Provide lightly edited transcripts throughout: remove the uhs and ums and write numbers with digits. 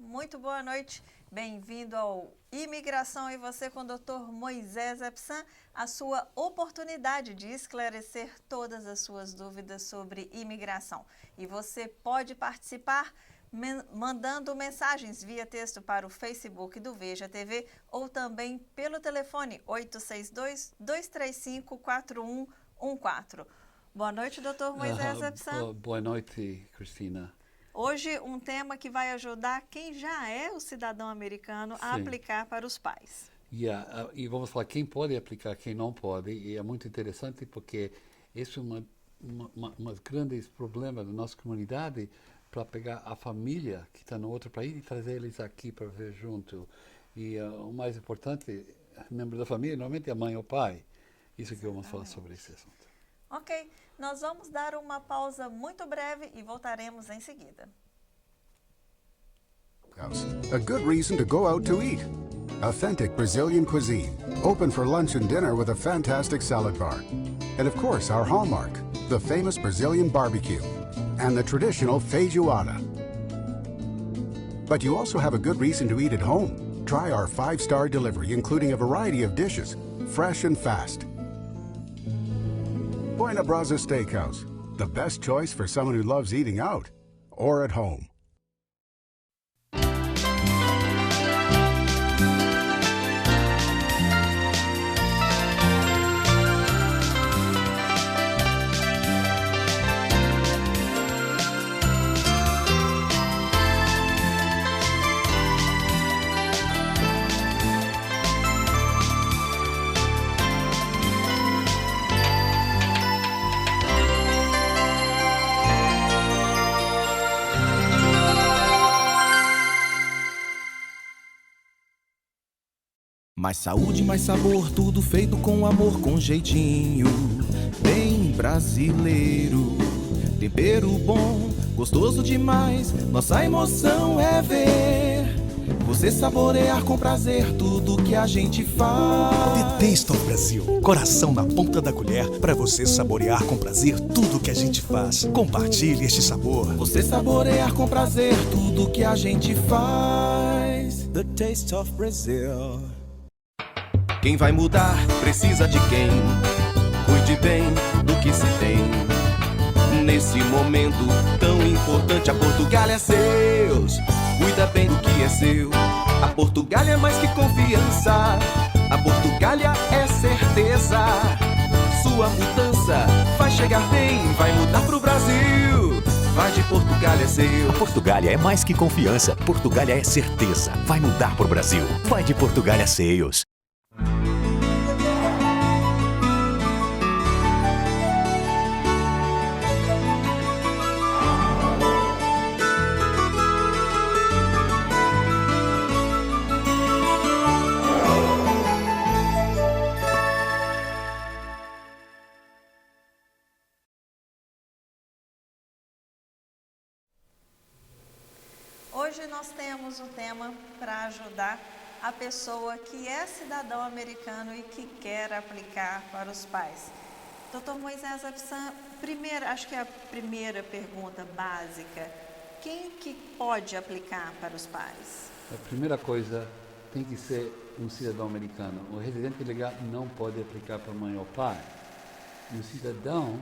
muito boa noite. Bem-vindo ao Imigração e Você com o Dr. Moisés Epsan, a sua oportunidade de esclarecer todas as suas dúvidas sobre imigração. E você pode participar mandando mensagens via texto para o Facebook do Veja TV ou também pelo telefone 862-235-4114. Boa noite, Dr. Moisés Epsan. Boa noite, Cristina. Hoje, um tema que vai ajudar quem já é o cidadão americano a aplicar para os pais. E vamos falar quem pode aplicar, quem não pode. E é muito interessante porque esse é um grandes problemas da nossa comunidade para pegar a família que está no outro país e trazer eles aqui para ver junto. E o mais importante, membro da família, normalmente é a mãe ou o pai. Isso que vamos falar sobre esse assunto. Ok, nós vamos dar uma pausa muito breve e voltaremos em seguida. A good reason to go out to eat. Authentic Brazilian cuisine, open for lunch and dinner with a fantastic salad bar. And of course, our hallmark, the famous Brazilian barbecue and the traditional feijoada. But you also have a good reason to eat at home. Try our 5-star delivery, including a variety of dishes, fresh and fast. Buena Brasa Steakhouse, the best choice for someone who loves eating out or at home. Mais saúde, mais sabor, tudo feito com amor, com jeitinho, bem brasileiro. Tempero bom, gostoso demais, nossa emoção é ver você saborear com prazer tudo que a gente faz. The Taste of Brasil, coração na ponta da colher para você saborear com prazer tudo que a gente faz. Compartilhe este sabor. Você saborear com prazer tudo que a gente faz. The Taste of Brazil. Quem vai mudar precisa de quem cuide bem do que se tem. Nesse momento tão importante, a Portugália é seus. Cuida bem do que é seu. A Portugália é mais que confiança. A Portugália é certeza. Sua mudança vai chegar bem, vai mudar pro Brasil. Vai de Portugália é seu. A Portugália é mais que confiança. Portugália é certeza. Vai mudar pro Brasil. Vai de Portugália Seios. Hoje nós temos um tema para ajudar a pessoa que é cidadão americano e que quer aplicar para os pais. Dr. Moisés Epsan, acho que é a primeira pergunta básica. Quem que pode aplicar para os pais? A primeira coisa tem que ser um cidadão americano. O residente legal não pode aplicar para mãe ou pai. E o cidadão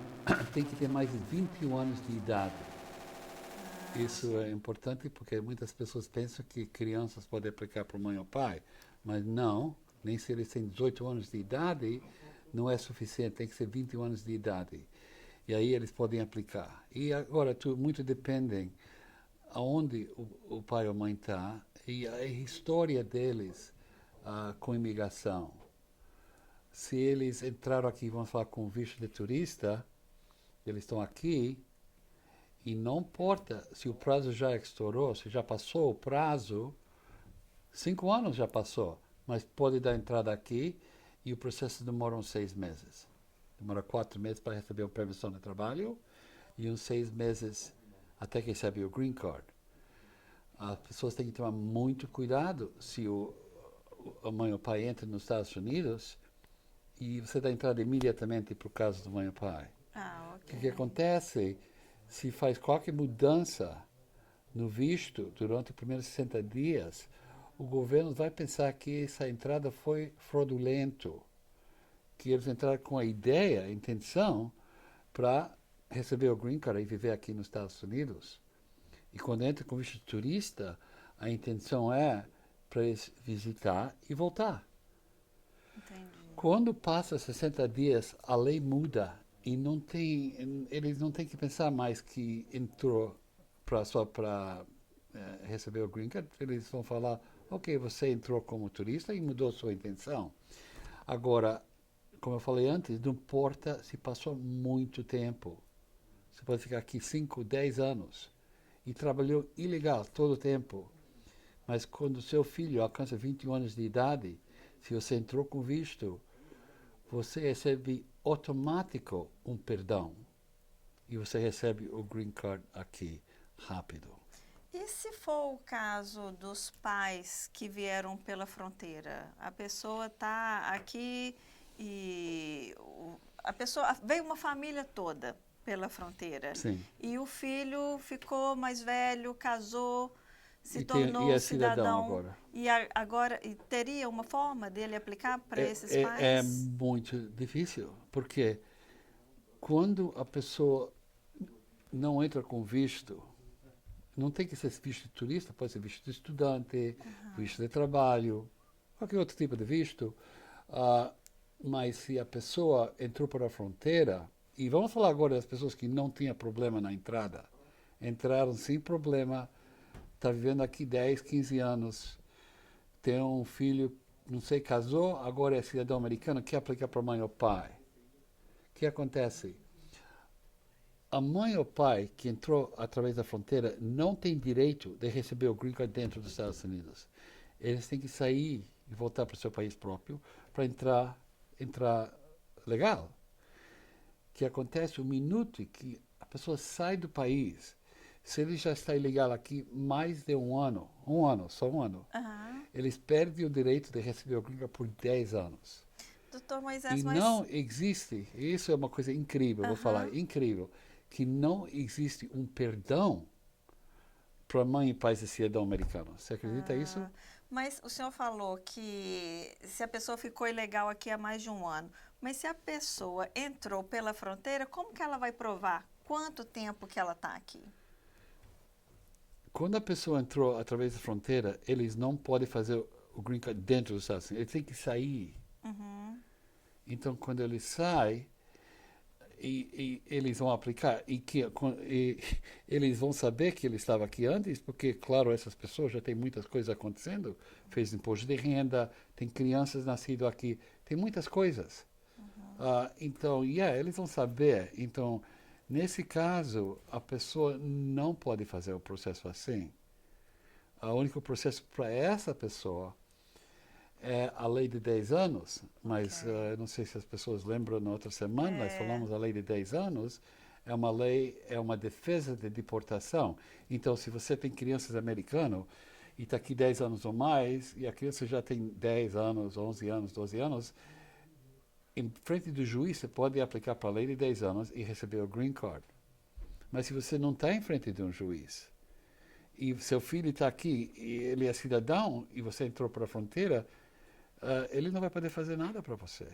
tem que ter mais de 21 anos de idade. Isso é importante porque muitas pessoas pensam que crianças podem aplicar para mãe ou pai, mas não, nem se eles têm 18 anos de idade, não é suficiente, tem que ser 21 anos de idade. E aí eles podem aplicar. E agora, muito depende aonde o pai ou a mãe está e a história deles com imigração. Se eles entraram aqui, vamos falar com visto de turista, eles estão aqui, e não importa se o prazo já estourou, se já passou o prazo, 5 anos já passou, mas pode dar entrada aqui e o processo demora uns 6 meses. Demora 4 meses para receber a permissão de trabalho e uns 6 meses até que recebe o green card. As pessoas têm que tomar muito cuidado se a mãe ou o pai entra nos Estados Unidos e você dá entrada imediatamente para o caso do mãe ou pai. Ok. O que acontece? Se faz qualquer mudança no visto, durante os primeiros 60 dias, o governo vai pensar que essa entrada foi fraudulento, que eles entraram com a ideia, a intenção, para receber o green card e viver aqui nos Estados Unidos. E quando entra com visto de turista, a intenção é para eles visitar e voltar. Entendi. Quando passa 60 dias, a lei muda e eles não têm que pensar mais que entrou só para receber o green card. Eles vão falar, ok, você entrou como turista e mudou sua intenção. Agora, como eu falei antes, não importa se passou muito tempo. Você pode ficar aqui 5, 10 anos e trabalhou ilegal todo o tempo. Mas quando seu filho alcança 21 anos de idade, se você entrou com visto, você recebe automático um perdão. E você recebe o green card aqui, rápido. E se for o caso dos pais que vieram pela fronteira? A pessoa está aqui e veio uma família toda pela fronteira. Sim. E o filho ficou mais velho, casou, se E tornou é cidadão. agora. E teria uma forma dele aplicar para esses pais? É muito difícil, porque quando a pessoa não entra com visto, não tem que ser visto de turista, pode ser visto de estudante, visto de trabalho, qualquer outro tipo de visto. Mas se a pessoa entrou para a fronteira, e vamos falar agora das pessoas que não tinham problema na entrada, entraram sem problema, está vivendo aqui 10, 15 anos, tem um filho, não sei, casou, agora é cidadão americano, quer aplicar para a mãe ou pai. O que acontece? A mãe ou pai que entrou através da fronteira não tem direito de receber o green card dentro dos Estados Unidos. Eles têm que sair e voltar para o seu país próprio para entrar legal. O que acontece? O minuto que a pessoa sai do país, se ele já está ilegal aqui mais de só um ano, eles perdem o direito de receber o green card por 10 anos. Doutor Moisés, E não existe, isso é uma coisa incrível, vou falar, incrível, que não existe um perdão para mãe e pai de cidadão americano. Você acredita nisso? Mas o senhor falou que se a pessoa ficou ilegal aqui há mais de um ano, mas se a pessoa entrou pela fronteira, como que ela vai provar quanto tempo que ela está aqui? Quando a pessoa entrou através da fronteira, eles não podem fazer o green card dentro dos Estados Unidos, eles têm que sair. Então, quando ele sai, e eles vão aplicar, e eles vão saber que ele estava aqui antes, porque, claro, essas pessoas já têm muitas coisas acontecendo, fez imposto de renda, tem crianças nascidas aqui, tem muitas coisas. Então, eles vão saber. Então, nesse caso, a pessoa não pode fazer o processo assim. O único processo para essa pessoa é a lei de 10 anos, mas não sei se as pessoas lembram, na outra semana nós falamos da lei de 10 anos, é uma lei, é uma defesa de deportação. Então, se você tem crianças americanas e está aqui 10 anos ou mais, e a criança já tem 10 anos, 11 anos, 12 anos, em frente do juiz você pode aplicar para a lei de 10 anos e receber o green card. Mas se você não está em frente de um juiz, e seu filho está aqui, e ele é cidadão, e você entrou para a fronteira, ele não vai poder fazer nada para você.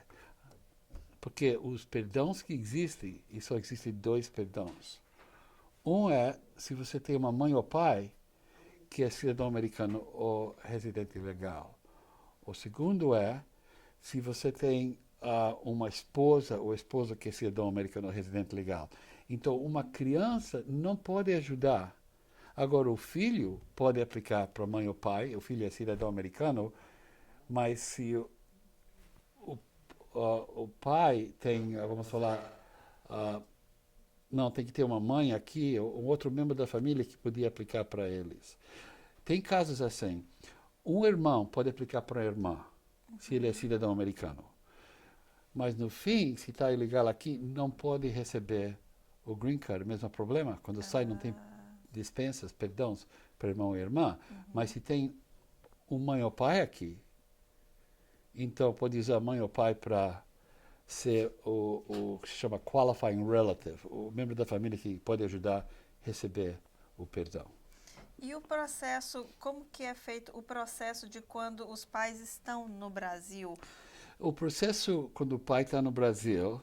Porque os perdões que existem, e só existem 2 perdões. Um é se você tem uma mãe ou pai que é cidadão americano ou residente legal. O segundo é se você tem uma esposa ou esposa que é cidadão americano ou residente legal. Então, uma criança não pode ajudar. Agora, o filho pode aplicar para a mãe ou pai, o filho é cidadão americano, mas se o pai tem, vamos falar, não, tem que ter uma mãe aqui, um outro membro da família que podia aplicar para eles. Tem casos assim, um irmão pode aplicar para a irmã, se ele é cidadão americano. Mas no fim, se está ilegal aqui, não pode receber o green card, mesmo problema, quando sai não tem dispensas, perdões para irmão e irmã, mas se tem um mãe ou pai aqui, então pode usar mãe ou pai para ser o que se chama qualifying relative, o membro da família que pode ajudar a receber o perdão. E o processo, como que é feito o processo de quando os pais estão no Brasil? O processo, quando o pai está no Brasil,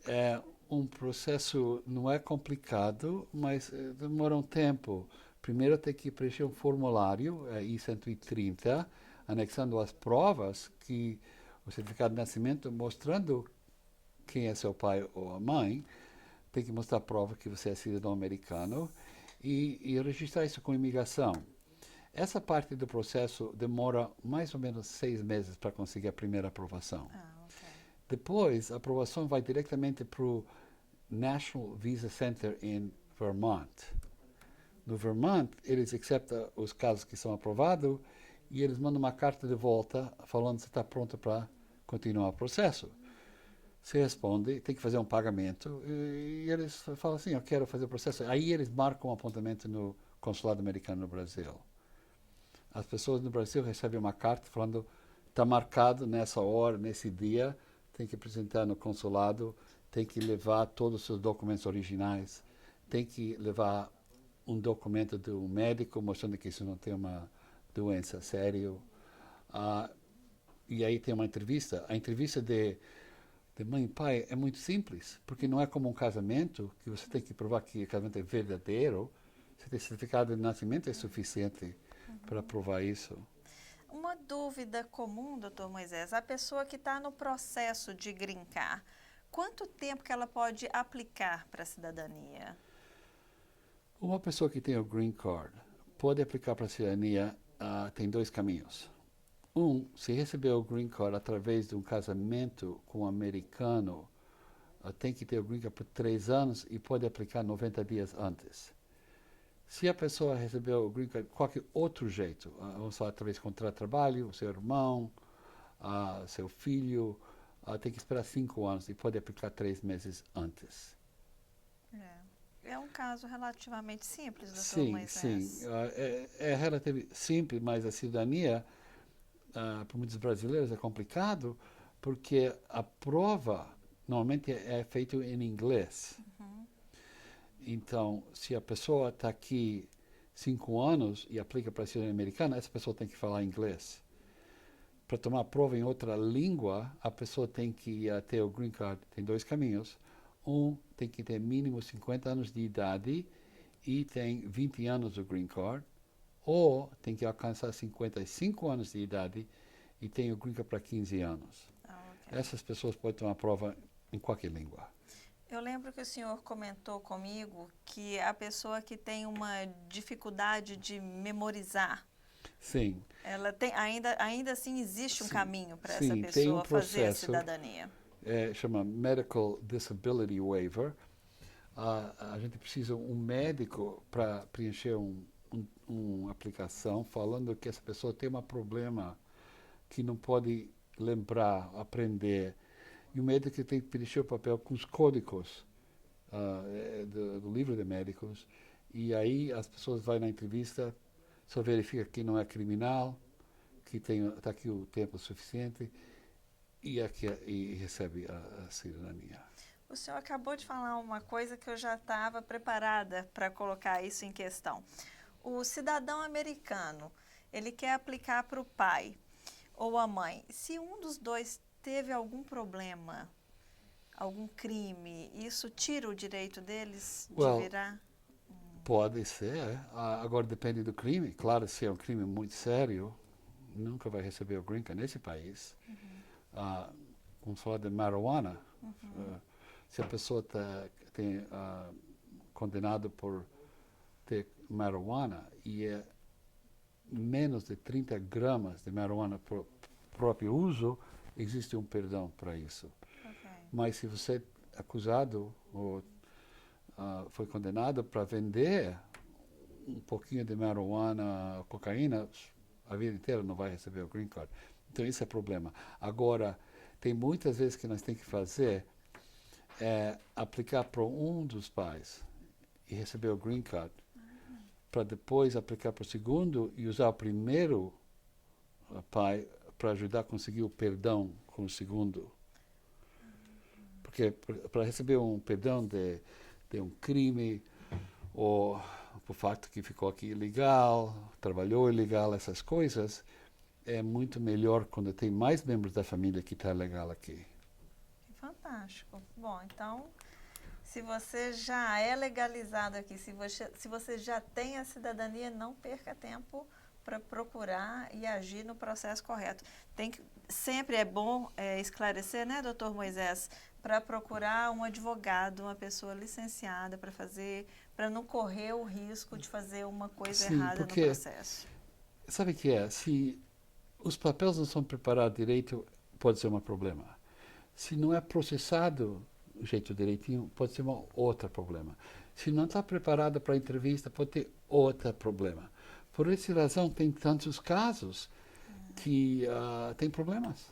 é um processo, não é complicado, mas demora um tempo. Primeiro tem que preencher um formulário, I-130, anexando as provas, que o certificado de nascimento mostrando quem é seu pai ou a mãe, tem que mostrar a prova que você é cidadão americano e registrar isso com imigração. Essa parte do processo demora mais ou menos 6 meses para conseguir a primeira aprovação. Ok. Depois, a aprovação vai diretamente para o National Visa Center em Vermont. No Vermont, eles aceitam os casos que são aprovados e eles mandam uma carta de volta falando se está pronto para continuar o processo. Você responde, tem que fazer um pagamento e eles falam assim, eu quero fazer o processo. Aí eles marcam um apontamento no consulado americano no Brasil. As pessoas no Brasil recebem uma carta falando, está marcado nessa hora, nesse dia, tem que apresentar no consulado, tem que levar todos os seus documentos originais, tem que levar um documento do médico mostrando que isso não tem uma doença séria. E aí tem uma entrevista. A entrevista de mãe e pai é muito simples, porque não é como um casamento, que você tem que provar que o casamento é verdadeiro. Você tem certificado de nascimento é suficiente para provar isso. Uma dúvida comum, doutor Moisés, a pessoa que está no processo de green card, quanto tempo que ela pode aplicar para a cidadania? Uma pessoa que tem o green card pode aplicar para a cidadania, tem 2 caminhos. Se receber o green card através de um casamento com um americano, tem que ter o green card por 3 anos e pode aplicar 90 dias antes. Se a pessoa recebeu o green card de qualquer outro jeito, vamos falar através de contrato de trabalho, seu irmão, seu filho, tem que esperar 5 anos e pode aplicar 3 meses antes. É um caso relativamente simples, doutor Sim, Moisés. sim. É relativamente simples, mas a cidadania, para muitos brasileiros, é complicado, porque a prova normalmente é feita em inglês. Então, se a pessoa está aqui 5 anos e aplica para a cidadania americana, essa pessoa tem que falar inglês. Para tomar a prova em outra língua, a pessoa tem que ter o green card. Tem 2 caminhos. Tem que ter mínimo 50 anos de idade e tem 20 anos do green card. Ou tem que alcançar 55 anos de idade e tem o green card para 15 anos. Ok. Essas pessoas podem tomar a prova em qualquer língua. Eu lembro que o senhor comentou comigo que a pessoa que tem uma dificuldade de memorizar, Sim. ela tem, ainda assim existe um caminho para essa sim, tem pessoa um fazer a processo. cidadania. Chama Medical Disability Waiver. A gente precisa um médico para preencher uma aplicação falando que essa pessoa tem um problema que não pode lembrar, aprender. E o médico tem que preencher o papel com os códigos do livro de médicos. E aí as pessoas vão na entrevista, só verifica que não é criminal, que está aqui o tempo suficiente e recebe a cidadania. O senhor acabou de falar uma coisa que eu já estava preparada para colocar isso em questão. O cidadão americano, ele quer aplicar para o pai ou a mãe. Se um dos dois teve algum problema, algum crime, isso tira o direito deles de virar? Pode ser. Agora depende do crime. Claro, se é um crime muito sério, nunca vai receber o green card nesse país. Vamos falar de marijuana. Se a pessoa tem condenado por ter marijuana e é menos de 30 gramas de marijuana para próprio uso, existe um perdão para isso. Okay. Mas se você é acusado ou foi condenado para vender um pouquinho de marijuana, cocaína, a vida inteira não vai receber o green card. Então isso é problema. Agora, tem muitas vezes que nós temos que fazer aplicar para um dos pais e receber o green card, para depois aplicar para o segundo e usar o primeiro pai para ajudar a conseguir o perdão com o segundo. Porque para receber um perdão de um crime ou por fato que ficou aqui ilegal, trabalhou ilegal, essas coisas, é muito melhor quando tem mais membros da família que está legal aqui. Fantástico. Bom, então, se você já é legalizado aqui, se você já tem a cidadania, não perca tempo para procurar e agir no processo correto. Sempre é bom esclarecer, né, doutor Moisés, para procurar um advogado, uma pessoa licenciada para não correr o risco de fazer uma coisa errada no processo. Sabe o que é? Se os papéis não são preparados direito, pode ser um problema. Se não é processado do jeito direitinho, pode ser outro problema. Se não está preparado para a entrevista, pode ter outro problema. Por essa razão, tem tantos casos que tem problemas.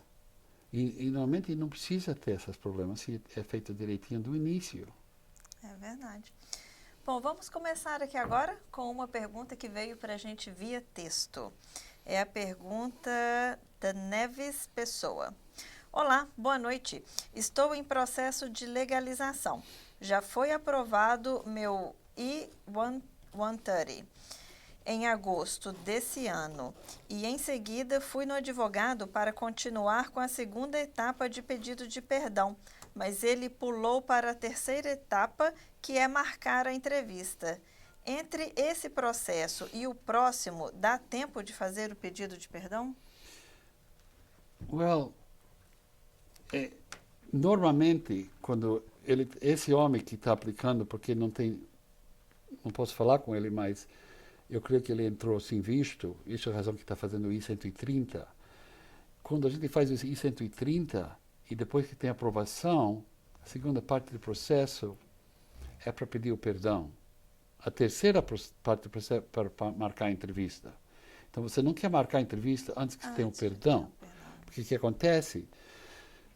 E normalmente não precisa ter esses problemas se é feito direitinho do início. É verdade. Bom, vamos começar aqui agora com uma pergunta que veio para a gente via texto. É a pergunta da Neves Pessoa. Olá, boa noite. Estou em processo de legalização. Já foi aprovado meu I-130 em agosto desse ano e em seguida fui no advogado para continuar com a segunda etapa de pedido de perdão, mas ele pulou para a terceira etapa, que é marcar a entrevista. Entre esse processo e o próximo, dá tempo de fazer o pedido de perdão? Well, normalmente, quando esse homem que está aplicando, porque não posso falar com ele, mas eu creio que ele entrou sem visto, isso é a razão que está fazendo o I-130. Quando a gente faz o I-130 e depois que tem aprovação, a segunda parte do processo é para pedir o perdão. A terceira parte do processo é para marcar a entrevista. Então você não quer marcar a entrevista antes que tenha o perdão. Porque o que acontece?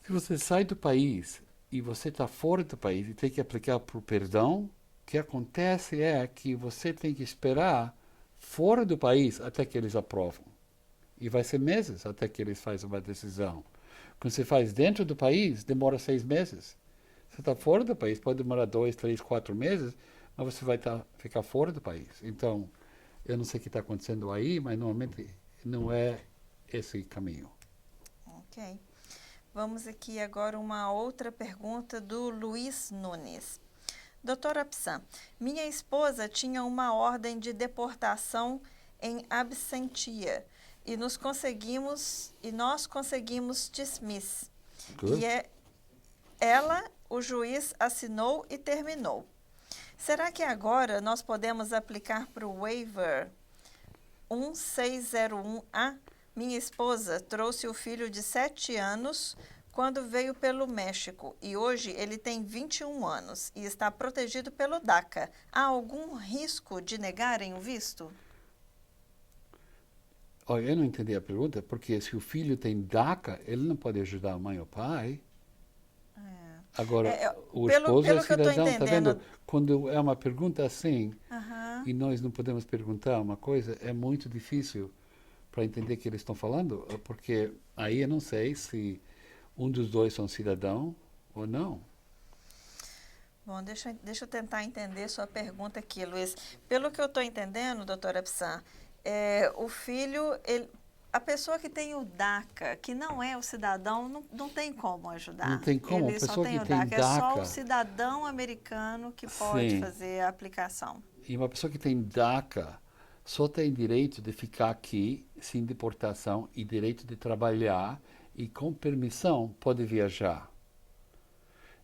Se você sai do país e você está fora do país e tem que aplicar para o perdão, o que acontece é que você tem que esperar fora do país até que eles aprovam. E vai ser meses até que eles fazem uma decisão. Quando você faz dentro do país, demora 6 meses. Você está fora do país, pode demorar 2, 3, 4 meses, mas você vai ficar fora do país. Então, eu não sei o que está acontecendo aí, mas normalmente não é esse caminho. Ok. Vamos aqui agora uma outra pergunta do Luiz Nunes. Doutora Psan, minha esposa tinha uma ordem de deportação em absentia e nós conseguimos dismiss. Good. O juiz assinou e terminou. Será que agora nós podemos aplicar para o waiver 1601A? Minha esposa trouxe o filho de 7 anos quando veio pelo México e hoje ele tem 21 anos e está protegido pelo DACA. Há algum risco de negarem o visto? Olha, eu não entendi a pergunta, porque se o filho tem DACA, ele não pode ajudar a mãe ou pai. Agora, o esposo é cidadão, está vendo? Quando é uma pergunta assim, e nós não podemos perguntar uma coisa, é muito difícil para entender o que eles estão falando, porque aí eu não sei se um dos dois são cidadão ou não. Bom, deixa eu tentar entender sua pergunta aqui, Luiz. Pelo que eu estou entendendo, doutora Psan, o filho, a pessoa que tem o DACA, que não é o cidadão, não tem como ajudar. Não tem como, ele a pessoa só tem que o tem DACA. É DACA. só o cidadão americano que pode Sim. fazer a aplicação. E uma pessoa que tem DACA só tem direito de ficar aqui sem deportação e direito de trabalhar e com permissão pode viajar.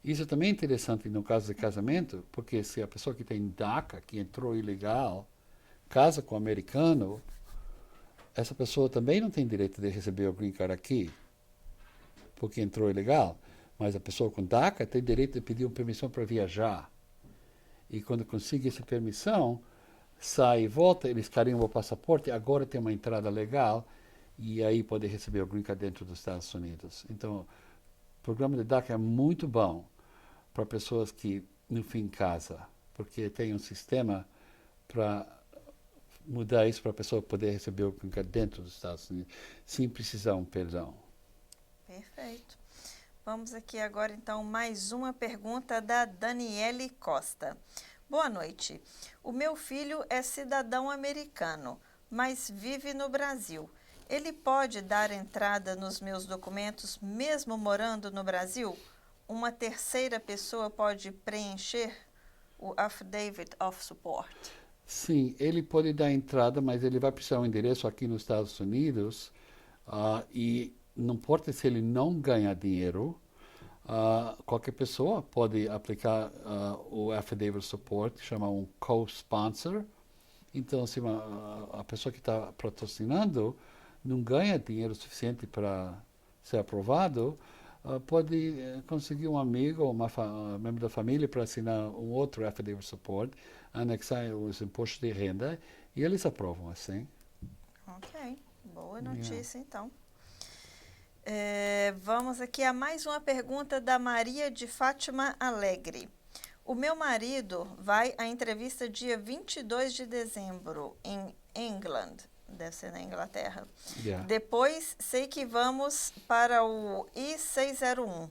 Isso também é interessante no caso de casamento, porque se a pessoa que tem DACA, que entrou ilegal, casa com um americano, essa pessoa também não tem direito de receber o green card aqui, porque entrou ilegal. Mas a pessoa com DACA tem direito de pedir uma permissão para viajar. E quando consegue essa permissão, sai e volta, eles carimbam o passaporte, agora tem uma entrada legal, e aí pode receber o green card dentro dos Estados Unidos. Então, o programa de DACA é muito bom para pessoas que, no fim, casam, porque tem um sistema para mudar isso para a pessoa poder receber o green card dentro dos Estados Unidos, sem precisar de um perdão. Perfeito. Vamos aqui agora, então, mais uma pergunta da Daniele Costa. Boa noite. O meu filho é cidadão americano, mas vive no Brasil. Ele pode dar entrada nos meus documentos mesmo morando no Brasil? Uma terceira pessoa pode preencher o Affidavit of Support? Sim, ele pode dar entrada, mas ele vai precisar um endereço aqui nos Estados Unidos e não importa se ele não ganha dinheiro, qualquer pessoa pode aplicar o Affidavit of Support, chama um co-sponsor. Então, se a pessoa que está patrocinando não ganha dinheiro suficiente para ser aprovado, pode conseguir um amigo ou um membro da família para assinar um outro Affidavit of Support, anexar os impostos de renda e eles aprovam assim. Ok, boa notícia então. Vamos aqui a mais uma pergunta da Maria de Fátima Alegre. O meu marido vai à entrevista dia 22 de dezembro em England, deve ser na Inglaterra. Depois, sei que vamos para o I-601.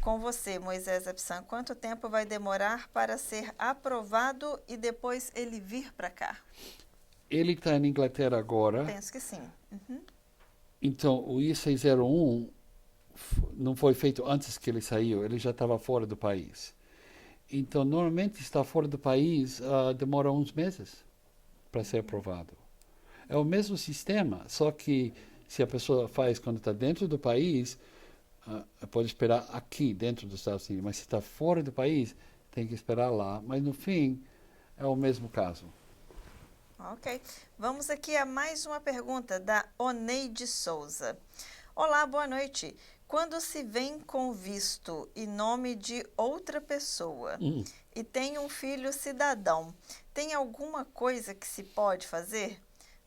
Com você, Moisés Epsan, quanto tempo vai demorar para ser aprovado e depois ele vir para cá? Ele está na Inglaterra agora. Penso que sim. Então, o I-601 não foi feito antes que ele saiu, ele já estava fora do país. Então, normalmente, estar fora do país demora uns meses para ser aprovado. É o mesmo sistema, só que se a pessoa faz quando está dentro do país, pode esperar aqui, dentro dos Estados Unidos. Mas se está fora do país, tem que esperar lá. Mas, no fim, é o mesmo caso. Ok. Vamos aqui a mais uma pergunta da Oneide Souza. Olá, boa noite. Quando se vem com visto em nome de outra pessoa e tem um filho cidadão, tem alguma coisa que se pode fazer?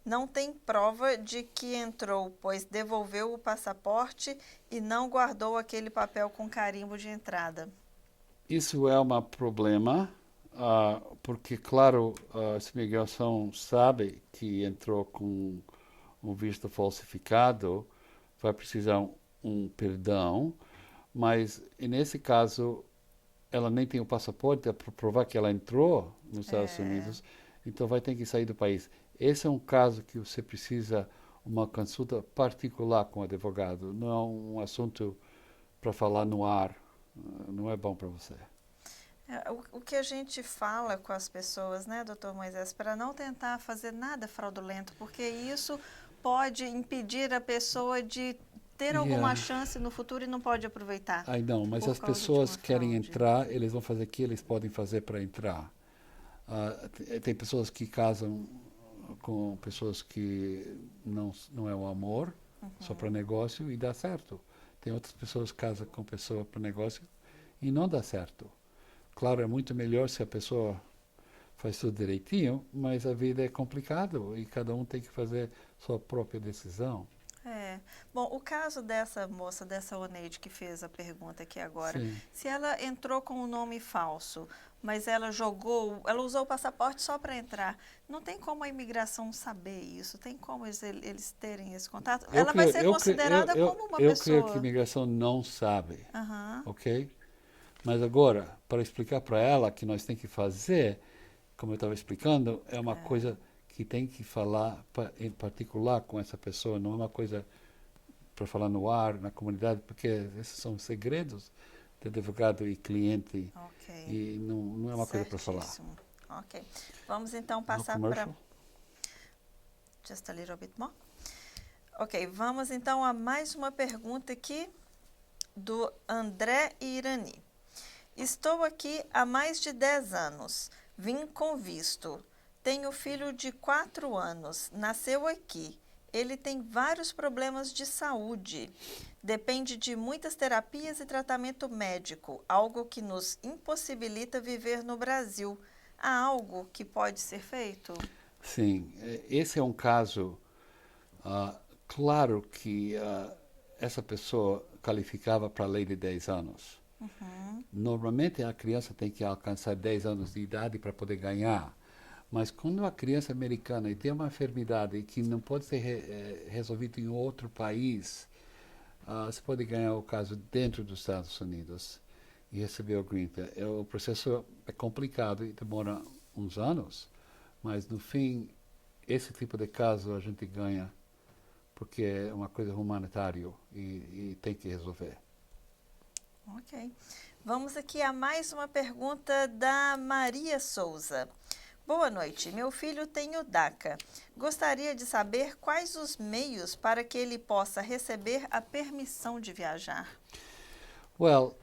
Não tem prova de que entrou, pois devolveu o passaporte e não guardou aquele papel com carimbo de entrada. Isso é um problema, porque, claro, a imigração sabe que entrou com um visto falsificado, vai precisar um perdão, mas nesse caso ela nem tem o passaporte para provar que ela entrou nos Estados Unidos, então vai ter que sair do país. Esse é um caso que você precisa uma consulta particular com o advogado, não é um assunto para falar no ar, não é bom para você. O que a gente fala com as pessoas, né, doutor Moisés, para não tentar fazer nada fraudulento, porque isso pode impedir a pessoa de ter alguma chance no futuro e não pode aproveitar. Não, mas as pessoas querem entrar, eles vão fazer o que eles podem fazer para entrar. Tem pessoas que casam com pessoas que não é o amor, só para negócio, e dá certo. Tem outras pessoas que casam com pessoa para negócio e não dá certo. Claro, é muito melhor se a pessoa faz tudo direitinho, mas a vida é complicada e cada um tem que fazer sua própria decisão. Bom, o caso dessa moça, dessa Oneide que fez a pergunta aqui agora, Sim. se ela entrou com um nome falso, mas ela usou o passaporte só para entrar, não tem como a imigração saber isso? Tem como eles terem esse contato? Ela vai ser considerada como uma pessoa... Eu creio que a imigração não sabe, ok? Mas agora, para explicar para ela que nós temos que fazer, como eu estava explicando, é uma coisa que tem que falar em particular com essa pessoa, não é uma coisa para falar no ar, na comunidade, porque esses são segredos de advogado e cliente, e não é uma coisa para falar. Ok. Vamos então passar para... Just a little bit more. Ok, vamos então a mais uma pergunta aqui do André Irani. Estou aqui há mais de 10 anos, vim com visto. Tenho filho de 4 anos, nasceu aqui. Ele tem vários problemas de saúde. Depende de muitas terapias e tratamento médico, algo que nos impossibilita viver no Brasil. Há algo que pode ser feito? Sim, esse é um caso, claro que essa pessoa qualificava para a lei de 10 anos. Normalmente a criança tem que alcançar 10 anos de idade para poder ganhar. Mas quando a criança americana tem uma enfermidade que não pode ser resolvida em outro país, você pode ganhar o caso dentro dos Estados Unidos. e receber o Green Card. O processo é complicado e demora uns anos, mas no fim, esse tipo de caso a gente ganha, porque é uma coisa humanitária e tem que resolver. Ok. Vamos aqui a mais uma pergunta da Maria Souza. Boa noite, meu filho tem o DACA. Gostaria de saber quais os meios para que ele possa receber a permissão de viajar. Well,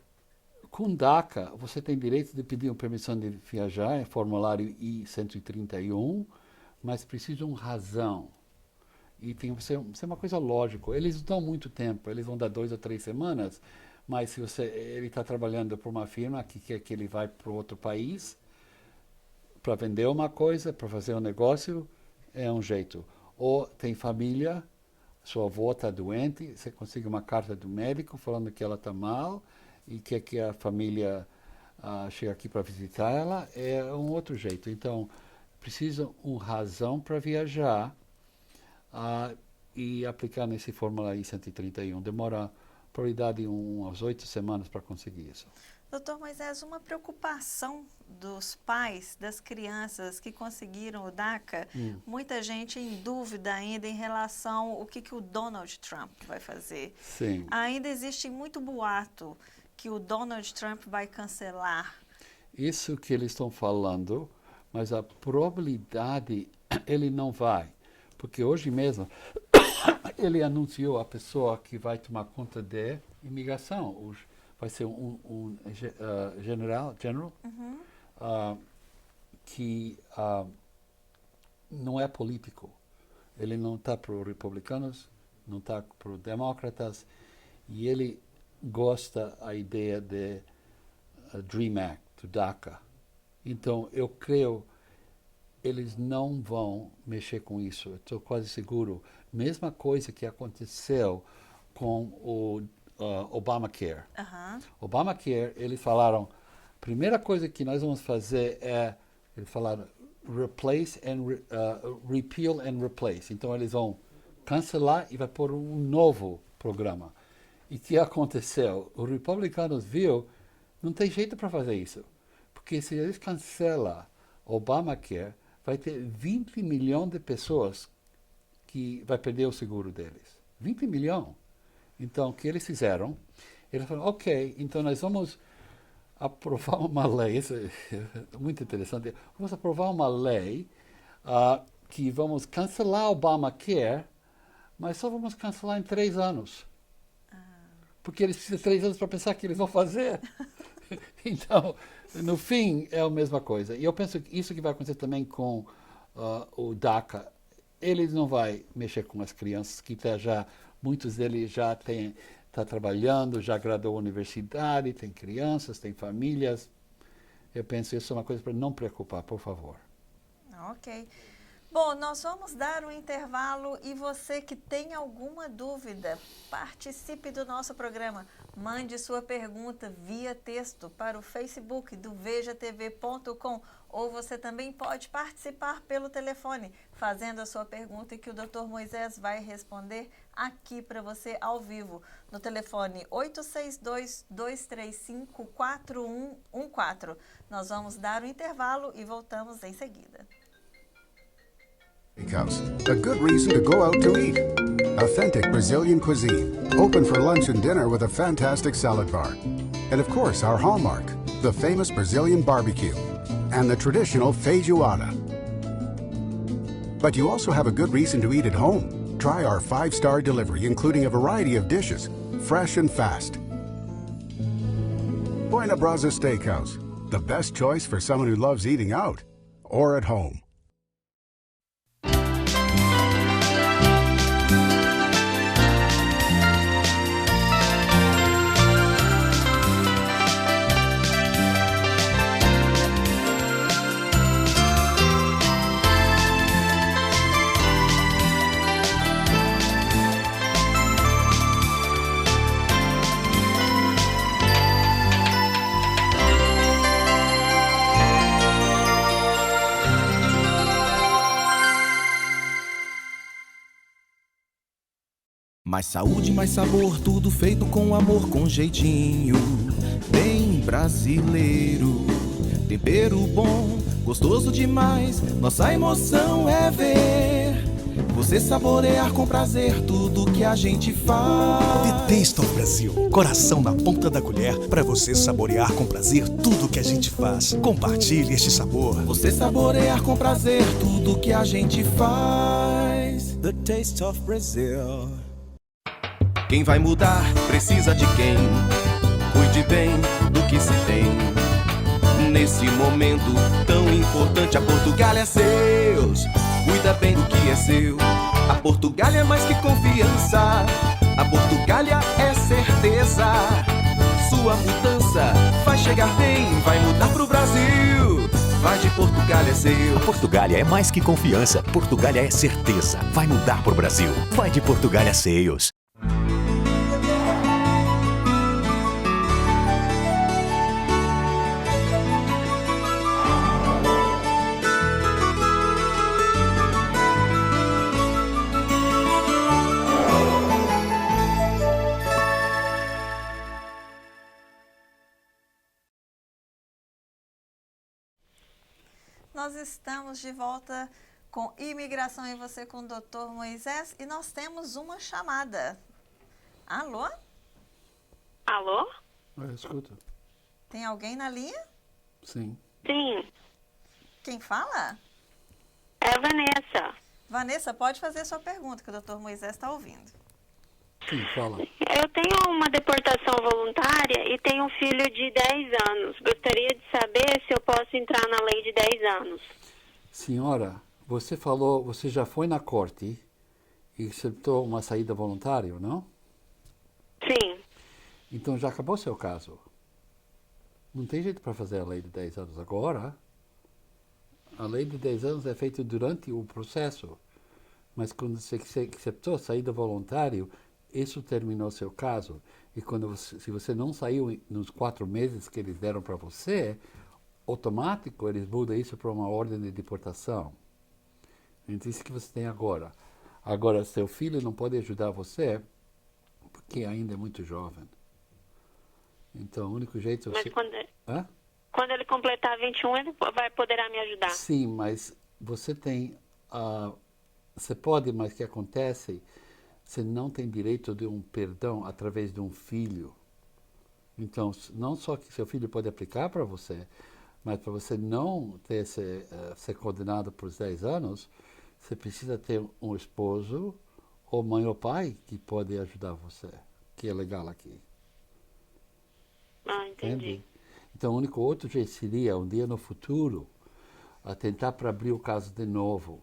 com DACA, você tem direito de pedir uma permissão de viajar, é formulário I-131, mas precisa de uma razão. E tem que ser uma coisa lógica. Eles não dão muito tempo, eles vão dar 2 ou 3 semanas, mas se ele está trabalhando para uma firma que quer que ele vá para outro país, para vender uma coisa, para fazer um negócio, é um jeito. Ou tem família, sua avó está doente, você consegue uma carta do médico falando que ela está mal e quer que a família chegue aqui para visitar ela, é um outro jeito. Então, precisa uma razão para viajar e aplicar nesse formulário I-131. Demora, prioridade, umas 8 semanas para conseguir isso. Doutor Moisés, uma preocupação dos pais, das crianças que conseguiram o DACA, muita gente em dúvida ainda em relação ao que o Donald Trump vai fazer. Sim. Ainda existe muito boato que o Donald Trump vai cancelar. Isso que eles estão falando, mas a probabilidade ele não vai. Porque hoje mesmo ele anunciou a pessoa que vai tomar conta da imigração. Vai ser general, que não é político. Ele não está para os republicanos, não está para os demócratas, e ele gosta da ideia de Dream Act, do DACA. Então, eu creio eles não vão mexer com isso. Estou quase seguro. Mesma coisa que aconteceu com o Obamacare. Obamacare, eles falaram, primeira coisa que nós vamos fazer é, eles falaram, repeal and replace. Então eles vão cancelar e vai pôr um novo programa. E o que aconteceu? Os republicanos viram, não tem jeito para fazer isso. Porque se eles cancelam Obamacare, vai ter 20 milhões de pessoas que vai perder o seguro deles. 20 milhões. Então, o que eles fizeram? Eles falaram, ok, então nós vamos aprovar uma lei, isso é muito interessante, vamos aprovar uma lei que vamos cancelar o Obamacare, mas só vamos cancelar em 3 anos. Porque eles precisam de 3 anos para pensar o que eles vão fazer. Então, no fim, é a mesma coisa. E eu penso que isso que vai acontecer também com o DACA. Eles não vão mexer com as crianças que muitos deles já estão trabalhando, já graduou a universidade, tem crianças, tem famílias. Eu penso que isso é uma coisa para não preocupar, por favor. Ok. Bom, nós vamos dar um intervalo e você que tem alguma dúvida, participe do nosso programa. Mande sua pergunta via texto para o Facebook do vejatv.com ou você também pode participar pelo telefone, fazendo a sua pergunta e que o Dr. Moisés vai responder aqui para você ao vivo, no telefone 862-235-4114. Nós vamos dar um intervalo e voltamos em seguida. Steakhouse, a good reason to go out to eat. Authentic Brazilian cuisine, open for lunch and dinner with a fantastic salad bar. And of course, our hallmark, the famous Brazilian barbecue and the traditional feijoada. But you also have a good reason to eat at home. Try our 5-star delivery, including a variety of dishes, fresh and fast. Buena Brasa Steakhouse, the best choice for someone who loves eating out or at home. Mais saúde, mais sabor, tudo feito com amor, com jeitinho. Bem brasileiro. Tempero bom, gostoso demais, nossa emoção é ver você saborear com prazer tudo que a gente faz. The Taste of Brazil, coração na ponta da colher para você saborear com prazer tudo que a gente faz. Compartilhe este sabor. Você saborear com prazer tudo que a gente faz. The Taste of Brazil. Quem vai mudar precisa de quem cuide bem do que se tem. Nesse momento tão importante, a Portugália é seus. Cuida bem do que é seu. A Portugália é mais que confiança. A Portugália é certeza. Sua mudança vai chegar bem, vai mudar pro Brasil. Vai de Portugália é seu. A Portugália é mais que confiança. Portugália é certeza. Vai mudar pro Brasil. Vai de Portugália Seios. Nós estamos de volta com Imigração e Você com o Dr. Moisés e nós temos uma chamada. Alô? Alô? Escuta. Tem alguém na linha? Sim. Sim, Quem fala? é a Vanessa. Vanessa, pode fazer sua pergunta que o Dr. Moisés está ouvindo. Sim, fala. Eu tenho uma deportação voluntária e tenho um filho de 10 anos. Gostaria de saber se eu posso entrar na lei de 10 anos. Senhora, você falou, você já foi na corte e aceitou uma saída voluntária, não? Sim. Então já acabou seu caso. Não tem jeito para fazer a lei de 10 anos agora. A lei de 10 anos é feita durante o processo. Mas quando você aceitou a saída voluntária, isso terminou seu caso. E se você não saiu nos 4 meses que eles deram para você, automático eles mudam isso para uma ordem de deportação. Então isso que você tem agora. Agora, seu filho não pode ajudar você porque ainda é muito jovem. Então, o único jeito... Mas Hã? quando ele completar 21, ele poderá me ajudar. Sim, mas você tem... você pode, mas o que acontece... Você não tem direito de um perdão através de um filho. Então, não só que seu filho pode aplicar para você, mas para você não ter ser condenado por 10 anos, você precisa ter um esposo, ou mãe ou pai, que pode ajudar você, que é legal aqui. Ah, entendi. Entende? Então, o único outro jeito seria, um dia no futuro, a tentar para abrir o caso de novo.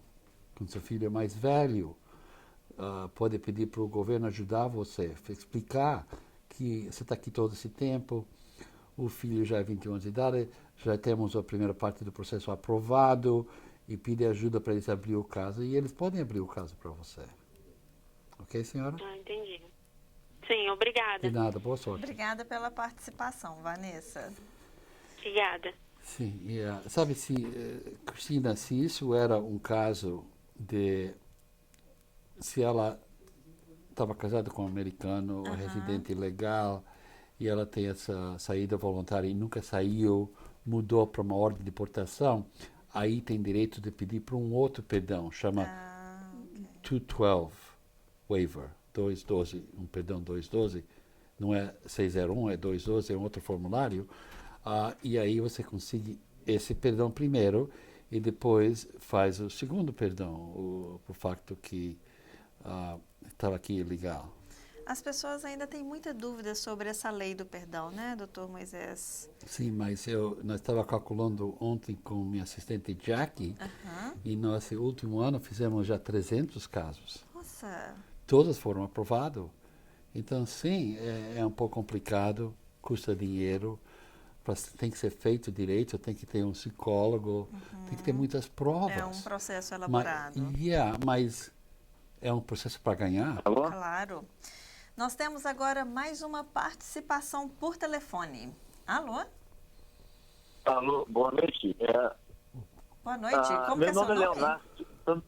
Quando seu filho é mais velho, pode pedir para o governo ajudar você, explicar que você está aqui todo esse tempo, o filho já é 21 anos de idade, já temos a primeira parte do processo aprovado e pedir ajuda para eles abrir o caso e eles podem abrir o caso para você. Ok, senhora? Ah, entendi. Sim, obrigada. De nada, boa sorte. Obrigada pela participação, Vanessa. Obrigada. Sim, sabe, Cristina, se isso era um caso de... Se ela estava casada com um americano, residente legal, e ela tem essa saída voluntária e nunca saiu, mudou para uma ordem de deportação, aí tem direito de pedir para um outro perdão, chama 212 waiver, 212, um perdão 212, não é 601, é 212, é um outro formulário, e aí você consegue esse perdão primeiro e depois faz o segundo perdão, por facto que estava aqui ilegal. As pessoas ainda têm muita dúvida sobre essa lei do perdão, né, Dr. Moisés? Sim, mas nós estávamos calculando ontem com minha assistente Jackie e nesse último ano fizemos já 300 casos. Nossa! Todos foram aprovados. Então, sim, é um pouco complicado, custa dinheiro, tem que ser feito direito, tem que ter um psicólogo, tem que ter muitas provas. É um processo elaborado. Mas é um processo para ganhar. Alô? Claro. Nós temos agora mais uma participação por telefone. Alô? Alô, boa noite. Boa noite. Como meu que é seu nome é nome? Leonardo.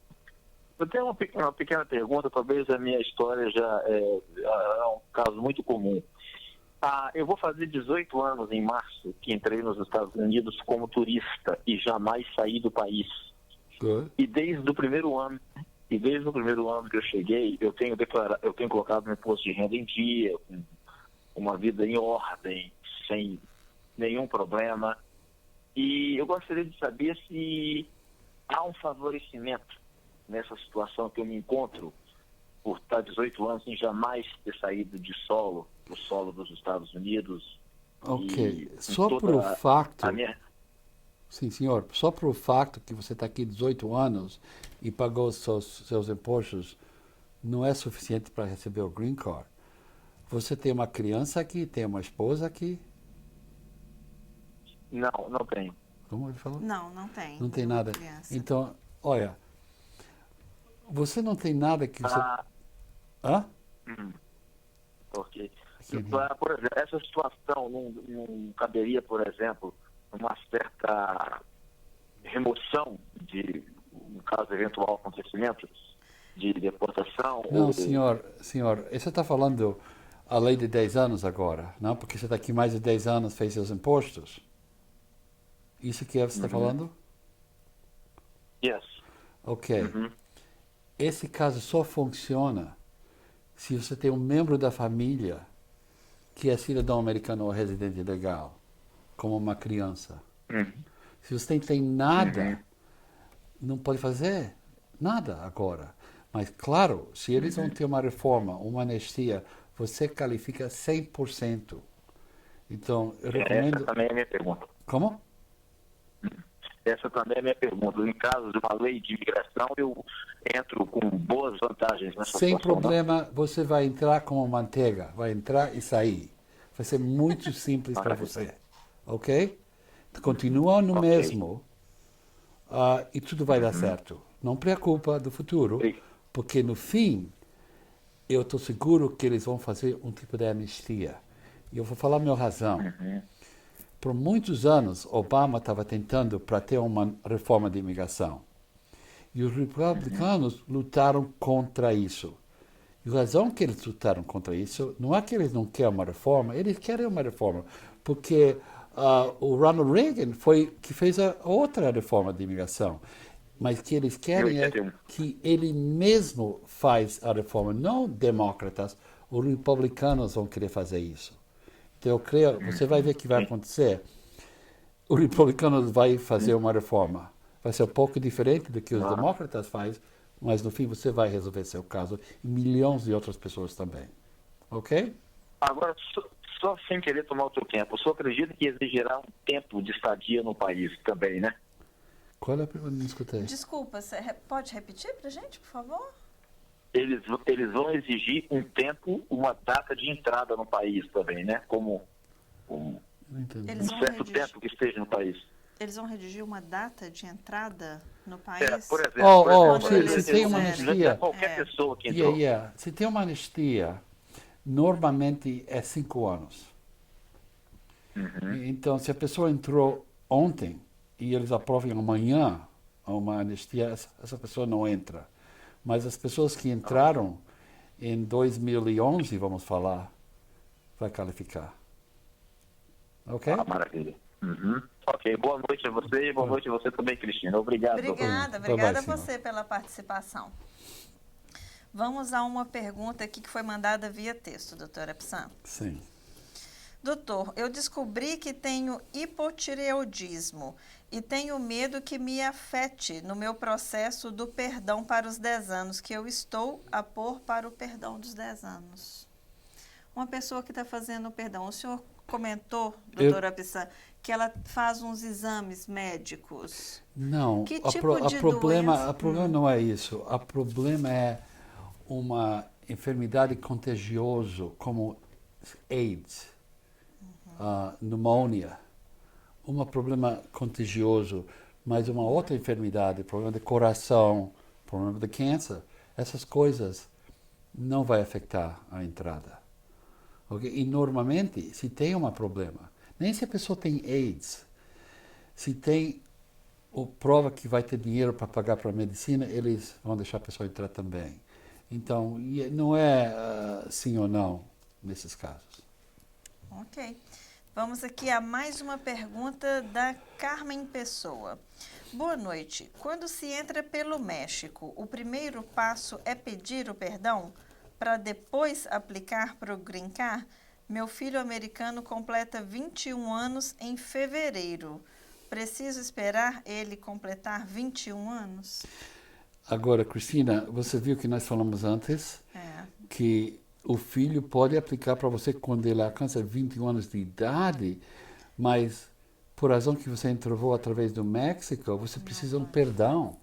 Eu tenho uma pequena pergunta, talvez a minha história já é um caso muito comum. Eu vou fazer 18 anos em março, que entrei nos Estados Unidos como turista e jamais saí do país. Good. E desde o primeiro ano que eu cheguei, eu tenho colocado meu imposto de renda em dia, com uma vida em ordem, sem nenhum problema. E eu gostaria de saber se há um favorecimento nessa situação que eu me encontro por estar 18 anos sem jamais ter saído do solo dos Estados Unidos. Ok. E Só toda por o facto... a minha... Sim, senhor. Só por o facto que você está aqui 18 anos e pagou os seus impostos, não é suficiente para receber o Green Card. Você tem uma criança aqui, tem uma esposa aqui? Não tenho. Como ele falou? Não tem. Não tem nenhuma nada. criança. Então, olha, você não tem nada que você... Hã? Ok. Sim. Por exemplo, essa situação não caberia, por exemplo, uma certa remoção de, no caso de eventual acontecimento de deportação? Não, ou... senhor, você está falando a lei de 10 anos agora, não? Porque você está aqui mais de 10 anos, fez seus impostos? Isso que você está falando? Yes. Ok. Esse caso só funciona se você tem um membro da família que é cidadão americano ou residente legal, como uma criança. Se você tem nada, não pode fazer nada agora. Mas, claro, se eles vão ter uma reforma, uma anistia, você qualifica 100%. Então, eu recomendo... Essa também é a minha pergunta. Como? Essa também é a minha pergunta. Em caso de uma lei de imigração, eu entro com boas vantagens nessa Sem situação, problema, você vai entrar como manteiga, vai entrar e sair. Vai ser muito simples para você, ok? Continua no mesmo e tudo vai dar certo. Não preocupa do futuro, porque no fim, eu estou seguro que eles vão fazer um tipo de anistia. E eu vou falar a minha razão. Por muitos anos, Obama estava tentando para ter uma reforma de imigração. E os republicanos lutaram contra isso. E a razão que eles lutaram contra isso não é que eles não querem uma reforma, eles querem uma reforma, porque o Ronald Reagan foi que fez a outra reforma de imigração. Mas o que eles querem é que ele mesmo faz a reforma, não democratas, os republicanos vão querer fazer isso. Então, eu creio, você vai ver o que vai acontecer. Os republicanos vão fazer uma reforma. Vai ser um pouco diferente do que os democratas fazem, mas no fim você vai resolver seu caso e milhões de outras pessoas também. Ok? Agora, só sem querer tomar o seu tempo, o senhor acredita que exigirá um tempo de estadia no país também, né? Qual é a pergunta? Não escutei. Desculpa, você pode repetir para a gente, por favor? Eles vão exigir um tempo, uma data de entrada no país também, né? Como um certo tempo que esteja no país. Eles vão redigir uma data de entrada no país? Por exemplo, se tem uma anistia... Qualquer pessoa que entrou. Se tem uma anistia, normalmente é 5 anos. Então, se a pessoa entrou ontem e eles aprovam amanhã uma anistia, essa pessoa não entra. Mas as pessoas que entraram em 2011, vamos falar, vai qualificar. Ok? Maravilha. Ok, boa noite a você e boa noite a você também, Cristina. Obrigado. Obrigada a você pela participação. Vamos a uma pergunta aqui que foi mandada via texto, doutora Psan. Sim. Doutor, eu descobri que tenho hipotireoidismo e tenho medo que me afete no meu processo do perdão para os 10 anos, que eu estou a pôr para o perdão dos 10 anos. Uma pessoa que está fazendo o perdão, o senhor comentou, doutora Psan, que ela faz uns exames médicos. Não, que o problema não é isso. O problema é uma enfermidade contagiosa como AIDS, pneumonia, um problema contagioso, mas uma outra enfermidade, problema de coração, problema de câncer, essas coisas não vai afetar a entrada. Okay? E normalmente, se tem um problema, nem se a pessoa tem AIDS, se tem prova que vai ter dinheiro para pagar para a medicina, eles vão deixar a pessoa entrar também. Então, não é sim ou não nesses casos. Ok. Vamos aqui a mais uma pergunta da Carmen Pessoa. Boa noite. Quando se entra pelo México, o primeiro passo é pedir o perdão para depois aplicar para o Green Card? Meu filho americano completa 21 anos em fevereiro. Preciso esperar ele completar 21 anos? Agora, Cristina, você viu que nós falamos antes que o filho pode aplicar para você quando ele alcança 21 anos de idade, mas por razão que você entrou através do México, você precisa de um perdão.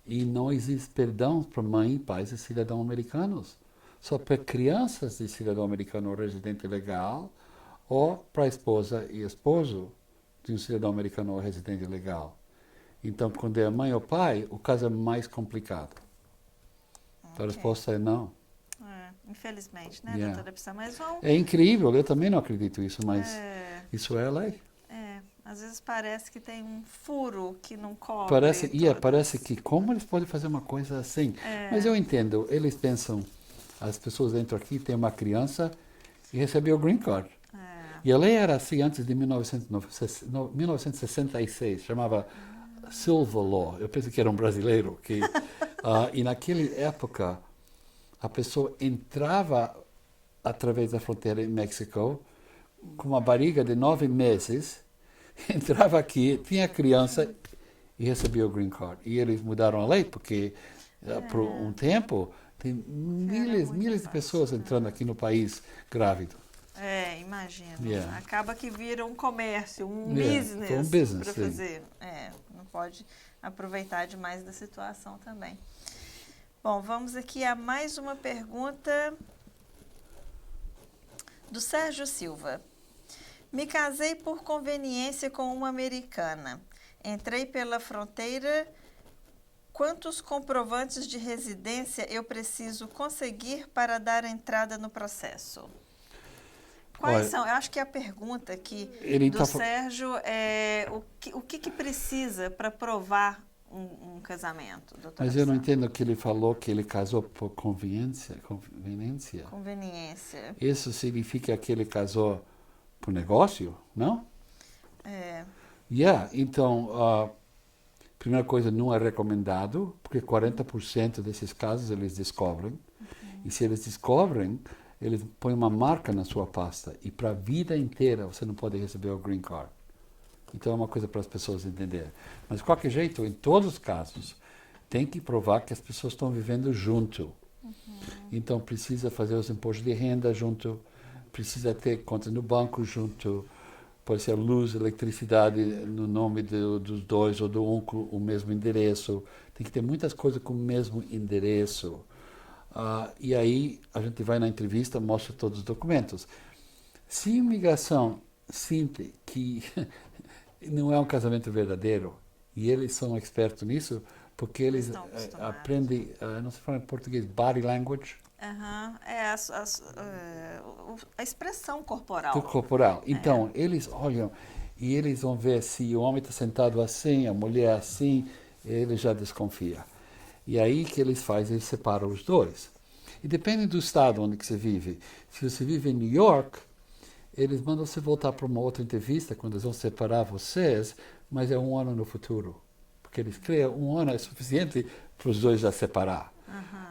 E não existe perdão para mãe e pais de cidadãos americanos. Só para crianças de cidadão americano ou residente legal, ou para a esposa e esposo de um cidadão americano ou residente legal. Então, quando é mãe ou pai, o caso é mais complicado. Então, a resposta é não. Infelizmente, né, doutora Pisa? Mas vamos... É incrível, eu também não acredito nisso, mas isso é a lei. Às vezes parece que tem um furo que não cobre. Parece que como eles podem fazer uma coisa assim? Mas eu entendo, eles pensam, as pessoas dentro aqui têm uma criança e recebeu o Green Card. E a lei era assim antes de 1966, chamava Silva Law. Eu pensei que era um brasileiro. E naquela época, a pessoa entrava através da fronteira em México com uma barriga de 9 meses, entrava aqui, tinha criança e recebia o Green Card. E eles mudaram a lei porque, por um tempo, tem milhares de pessoas entrando aqui no país grávido. Imagino. Acaba que vira um comércio, um business para fazer. Não pode aproveitar demais da situação também. Bom, vamos aqui a mais uma pergunta do Sérgio Silva. Me casei por conveniência com uma americana. Entrei pela fronteira. Quantos comprovantes de residência eu preciso conseguir para dar entrada no processo? Quais são? Eu acho que a pergunta aqui do Sérgio é o que precisa para provar um casamento, doutora? Mas eu não entendo que ele falou que ele casou por conveniência. Conveniência. Isso significa que ele casou por negócio, não? Então, primeira coisa, não é recomendado, porque 40% desses casos eles descobrem. E se eles descobrem, eles põem uma marca na sua pasta. E para a vida inteira você não pode receber o Green Card. Então é uma coisa para as pessoas entenderem. Mas de qualquer jeito, em todos os casos, tem que provar que as pessoas estão vivendo junto. Então precisa fazer os impostos de renda junto, precisa ter conta no banco junto, pode ser luz, eletricidade no nome dos dois ou do um com o mesmo endereço. Tem que ter muitas coisas com o mesmo endereço. E aí a gente vai na entrevista, mostra todos os documentos. Se a imigração sente que não é um casamento verdadeiro, e eles são expertos nisso, porque eles aprendem, não se fala em português, body language. A expressão corporal. Então, eles olham e eles vão ver se o homem está sentado assim, a mulher assim, ele já desconfia. E aí que eles fazem, eles separam os dois. E depende do estado onde que você vive. Se você vive em New York, eles mandam você voltar para uma outra entrevista, quando eles vão separar vocês, mas é 1 ano no futuro. Porque eles creem 1 ano é suficiente para os dois já separar.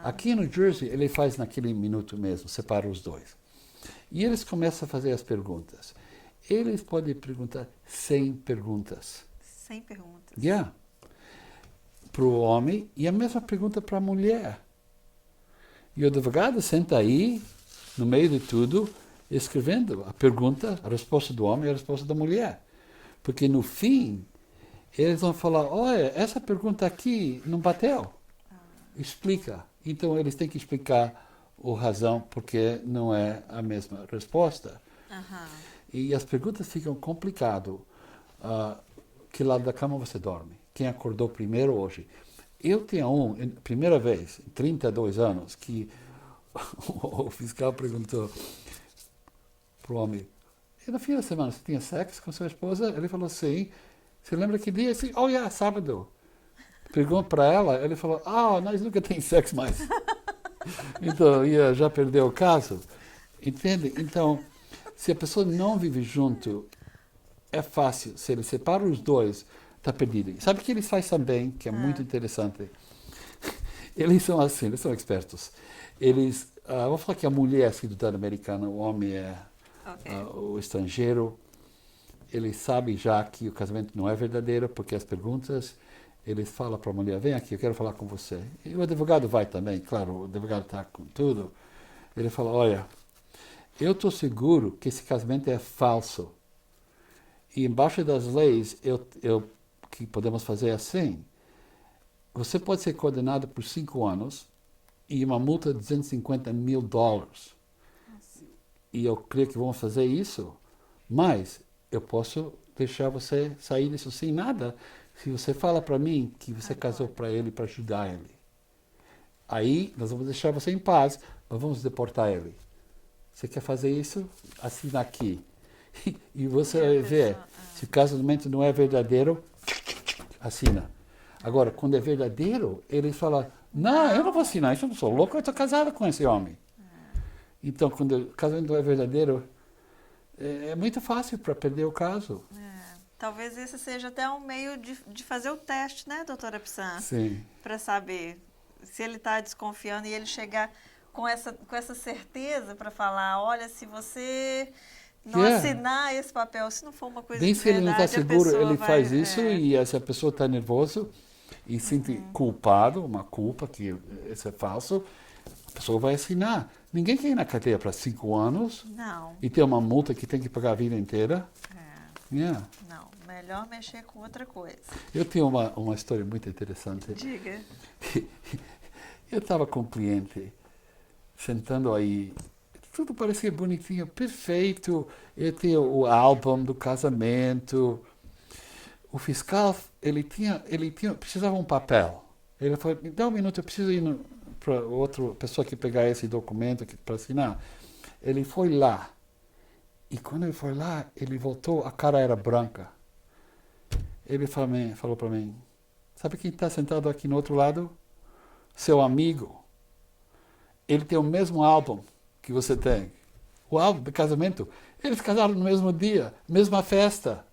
Aqui no Jersey, ele faz naquele minuto mesmo, separa os dois. E eles começam a fazer as perguntas. Eles podem perguntar 100 perguntas. 100 perguntas? Para o homem, e a mesma pergunta para a mulher. E o advogado senta aí, no meio de tudo, escrevendo a pergunta, a resposta do homem e a resposta da mulher. Porque no fim, eles vão falar, olha, essa pergunta aqui não bateu. Explica. Então eles têm que explicar a razão porque não é a mesma resposta. E as perguntas ficam complicadas. Que lado da cama você dorme? Quem acordou primeiro hoje? Eu tinha primeira vez, em 32 anos, que o fiscal perguntou para o homem, e no fim da semana, você tinha sexo com sua esposa? Ele falou, sim. Você lembra que dia? Sim. Sábado. Perguntou para ela, ele falou, nós nunca temos sexo mais. Então, já perdeu o caso. Entende? Então, Se a pessoa não vive junto, é fácil. Se ele separa os dois, está perdido. Sabe o que eles fazem também, que é muito interessante? Eles são assim, eles são expertos. Eles, vou falar que a mulher é cidadã americana, o homem é o estrangeiro. Eles sabem já que o casamento não é verdadeiro, porque as perguntas, eles falam para a mulher, vem aqui, eu quero falar com você. E o advogado vai também, claro, o advogado está com tudo. Ele fala, olha, eu estou seguro que esse casamento é falso. E embaixo das leis, que podemos fazer assim, você pode ser condenado por 5 anos e uma multa de $250 mil. E eu creio que vão fazer isso, mas eu posso deixar você sair disso sem nada se você fala para mim que você casou para ele para ajudar ele. Aí nós vamos deixar você em paz, mas vamos deportar ele. Você quer fazer isso? Assina aqui. E você vai ver, se o casamento não é verdadeiro, assina. Agora, quando é verdadeiro, eles falam, não, eu não vou assinar, eu não sou louco, eu estou casado com esse homem. Então, quando o casamento não é verdadeiro, é muito fácil para perder o caso. Talvez esse seja até um meio de fazer o teste, né, doutora Psan? Sim. Para saber se ele está desconfiando e ele chegar com essa certeza para falar, olha, se você não assinar esse papel, se não for uma coisa bem de se ele não está seguro, ele faz vai, isso e se a pessoa está nervosa e sente culpado, uma culpa que isso é falso, a pessoa vai assinar. Ninguém quer ir na cadeia para 5 anos e ter uma multa que tem que pagar a vida inteira. Não, melhor mexer com outra coisa. Eu tenho uma história muito interessante. Diga. Eu estava com um cliente, sentando aí, tudo parecia bonitinho, perfeito. Eu tinha o álbum do casamento. O fiscal, ele precisava de um papel. Ele falou, me dá um minuto, eu preciso ir para outra pessoa que pegar esse documento para assinar. Ele foi lá. E quando ele foi lá, ele voltou, a cara era branca. Ele falou para mim, sabe quem está sentado aqui no outro lado? Seu amigo. Ele tem o mesmo álbum que você tem. O álbum do casamento. Eles casaram no mesmo dia, mesma festa.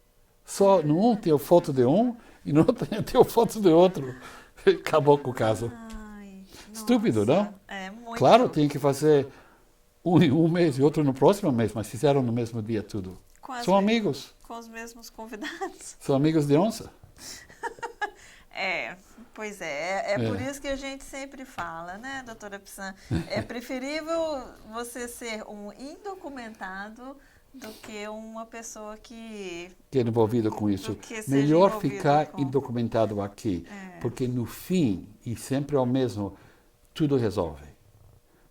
Só no um tem a foto de um e no outro tem a foto de outro. Acabou com o caso. Estúpido, não? É muito. Claro, tem que fazer um em um mês e outro no próximo mês, mas fizeram no mesmo dia tudo. São amigos. Com os mesmos convidados. São amigos de onça. Pois é. Por isso que a gente sempre fala, né, doutora Psan? É preferível você ser um indocumentado do que uma pessoa que é envolvida com isso. Melhor ficar indocumentado aqui, porque no fim, e sempre é o mesmo, tudo resolve.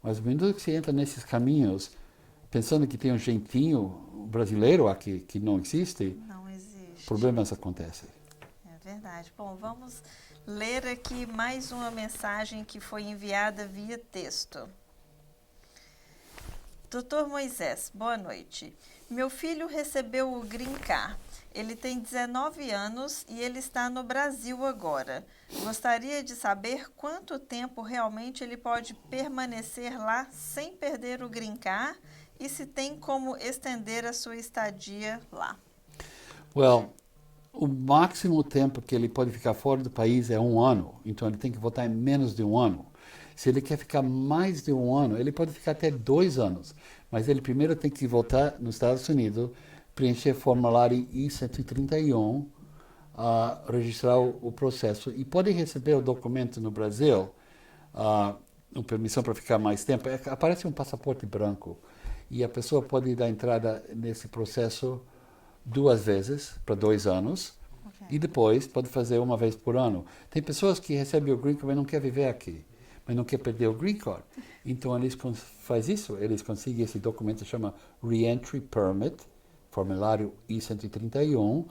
Mas mesmo que você entra nesses caminhos, pensando que tem um jeitinho brasileiro aqui que não existe, problemas acontecem. É verdade. Bom, vamos ler aqui mais uma mensagem que foi enviada via texto. Doutor Moisés, boa noite. Meu filho recebeu o Green Card. Ele tem 19 anos e ele está no Brasil agora. Gostaria de saber quanto tempo realmente ele pode permanecer lá sem perder o Green Card e se tem como estender a sua estadia lá. O máximo tempo que ele pode ficar fora do país é 1 ano. Então ele tem que voltar em menos de 1 ano. Se ele quer ficar mais de 1 ano, ele pode ficar até 2 anos. Mas ele primeiro tem que voltar nos Estados Unidos, preencher o formulário I-131, registrar o processo. E pode receber o documento no Brasil, uma permissão para ficar mais tempo. Aparece um passaporte branco. E a pessoa pode dar entrada nesse processo 2 vezes, para 2 anos. E depois pode fazer 1 vez por ano. Tem pessoas que recebem o Green Card, mas não querem viver aqui. Mas não quer perder o Green Card. Então eles fazem isso, eles conseguem esse documento, chama Reentry Permit, formulário I-131,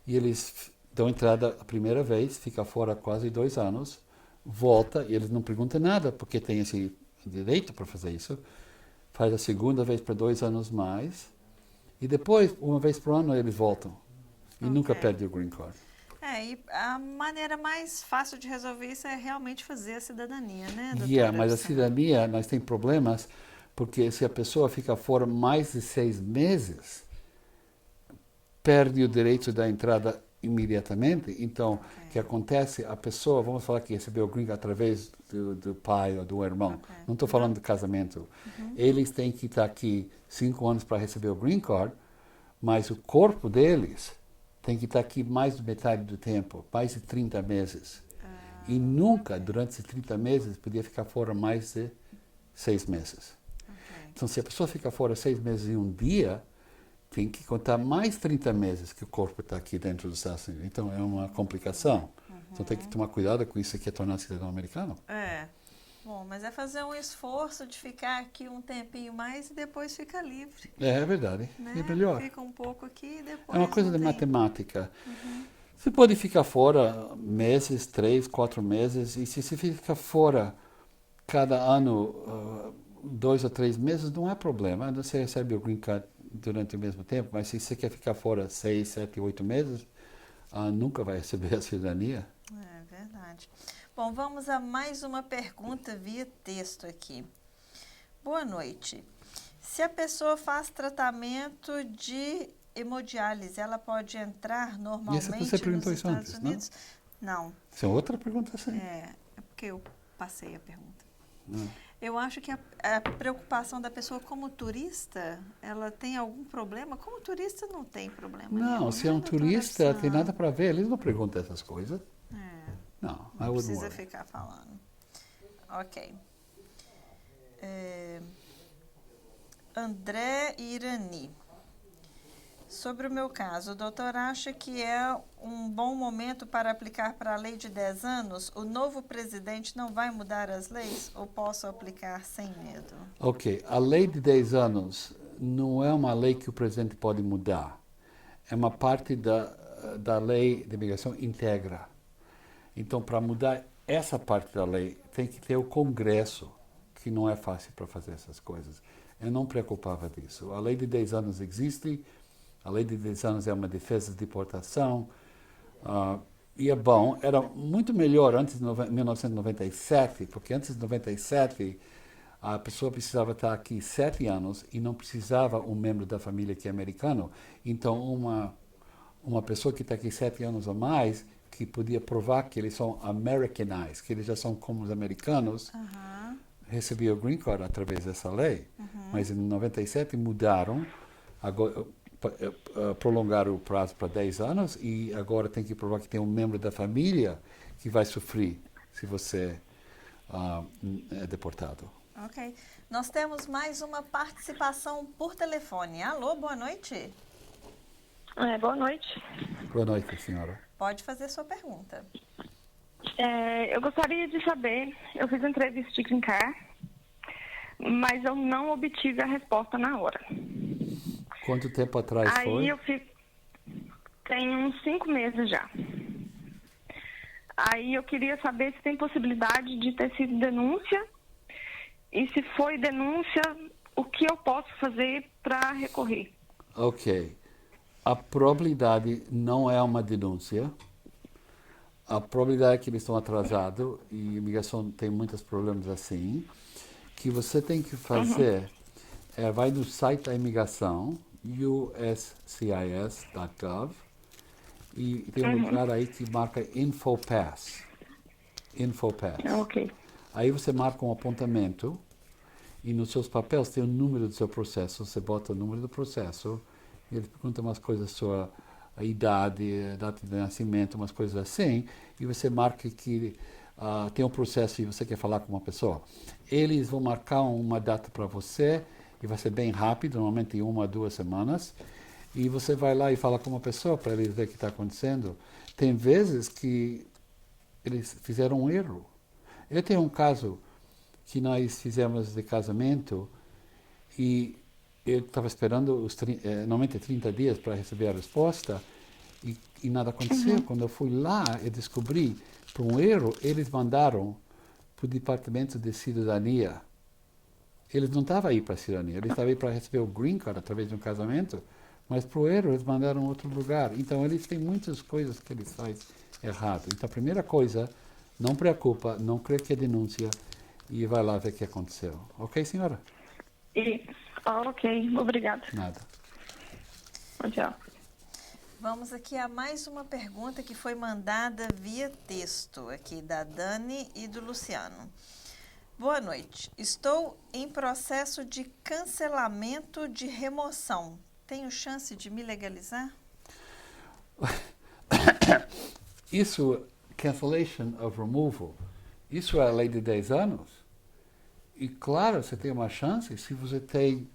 e eles dão entrada a primeira vez, fica fora quase 2 anos, volta, e eles não perguntam nada, porque tem esse direito para fazer isso, faz a segunda vez para 2 anos mais, e depois, 1 vez por ano, eles voltam, e nunca perdem o Green Card. E a maneira mais fácil de resolver isso é realmente fazer a cidadania, né, doutora? Mas a cidadania, nós temos problemas, Porque se a pessoa fica fora mais de 6 meses, perde o direito da entrada imediatamente. Então, o que acontece, a pessoa, vamos falar que recebeu o green card através do pai ou do irmão. Não estou falando de casamento. Eles têm que estar aqui 5 anos para receber o green card, mas o corpo deles tem que estar aqui mais de metade do tempo, mais de 30 meses. E nunca, durante esses 30 meses, podia ficar fora mais de 6 meses. Então, se a pessoa fica fora 6 meses e um dia, tem que contar mais 30 meses que o corpo está aqui dentro dos Estados Unidos. Então, é uma complicação. Então, tem que tomar cuidado com isso aqui, é tornar cidadão americano. Bom, mas é fazer um esforço de ficar aqui um tempinho mais e depois fica livre. É verdade, Né? é melhor. Fica um pouco aqui e depois É uma coisa não de tem. matemática. Você pode ficar fora meses, 3, 4 meses, e se você fica fora cada ano 2 ou 3 meses, não é problema. Você recebe o green card durante o mesmo tempo, mas se você quer ficar fora 6, 7, 8 meses, nunca vai receber a cidadania. É verdade. Bom, vamos a mais uma pergunta via texto aqui. Boa noite. Se a pessoa faz tratamento de hemodiálise, ela pode entrar normalmente você perguntou nos isso Estados antes, não? Unidos? Não. Isso é outra pergunta, sim. É porque eu passei a pergunta. Eu acho que a preocupação da pessoa como turista, ela tem algum problema? Como turista não tem problema nenhum. Não, se é né, um doutora turista, Epsan? tem nada para ver, eles não perguntam essas coisas. Não, I Não wouldn't precisa worry. ficar falando. Ok. André Irani. Sobre o meu caso, o doutor acha que é um bom momento para aplicar para a lei de 10 anos? O novo presidente não vai mudar as leis ou posso aplicar sem medo? Ok, a lei de 10 anos não é uma lei que o presidente pode mudar. É uma parte da lei de imigração íntegra. Então, para mudar essa parte da lei, tem que ter o Congresso, que não é fácil para fazer essas coisas. Eu não me preocupava disso. A lei de 10 anos existe, a lei de 10 anos é uma defesa de deportação, e é bom. Era muito melhor antes de 1997, porque antes de 97 a pessoa precisava estar aqui 7 anos e não precisava um membro da família que é americano. Então, uma pessoa que está aqui 7 anos ou mais, que podia provar que eles são Americanized, que eles já são como os americanos, recebia o green card através dessa lei. Mas em 97 mudaram, agora, prolongaram o prazo para 10 anos e agora tem que provar que tem um membro da família que vai sofrer se você é deportado. Ok. Nós temos mais uma participação por telefone. Alô, boa noite. Boa noite. Boa noite, senhora. Pode fazer sua pergunta. Eu gostaria de saber, eu fiz entrevista de Green Card, mas eu não obtive a resposta na hora. Quanto tempo atrás foi? Aí eu tem uns 5 meses já. Aí eu queria saber se tem possibilidade de ter sido denúncia e se foi denúncia, o que eu posso fazer para recorrer. Ok. A probabilidade não é uma denúncia. A probabilidade é que eles estão atrasados e a imigração tem muitos problemas assim. O que você tem que fazer vai no site da imigração, uscis.gov, e tem um lugar aí que marca InfoPass. InfoPass. Ok. Aí você marca um apontamento e nos seus papéis tem o número do seu processo. Você bota o número do processo e ele pergunta umas coisas sobre a idade, a data de nascimento, umas coisas assim, e você marca que tem um processo e você quer falar com uma pessoa. Eles vão marcar uma data para você e vai ser bem rápido, normalmente em 1 a 2 semanas, e você vai lá e fala com uma pessoa para eles ver o que está acontecendo. Tem vezes que eles fizeram um erro. Eu tenho um caso que nós fizemos de casamento e eu estava esperando normalmente 30 dias para receber a resposta e nada aconteceu. Quando eu fui lá, eu descobri, por um erro, eles mandaram para o Departamento de Cidadania. Eles não estavam aí para a cidadania, eles estavam aí para receber o green card através de um casamento, mas por erro eles mandaram outro lugar. Então eles têm muitas coisas que eles fazem errado. Então a primeira coisa, não preocupa, não crê que é denúncia e vai lá ver o que aconteceu. Ok, senhora? Ok, obrigada. Nada. Tchau. Vamos aqui a mais uma pergunta que foi mandada via texto, aqui da Dani e do Luciano. Boa noite. Estou em processo de cancelamento de remoção. Tenho chance de me legalizar? Isso, cancellation of removal, isso é a lei de 10 anos. E claro, você tem uma chance se você tem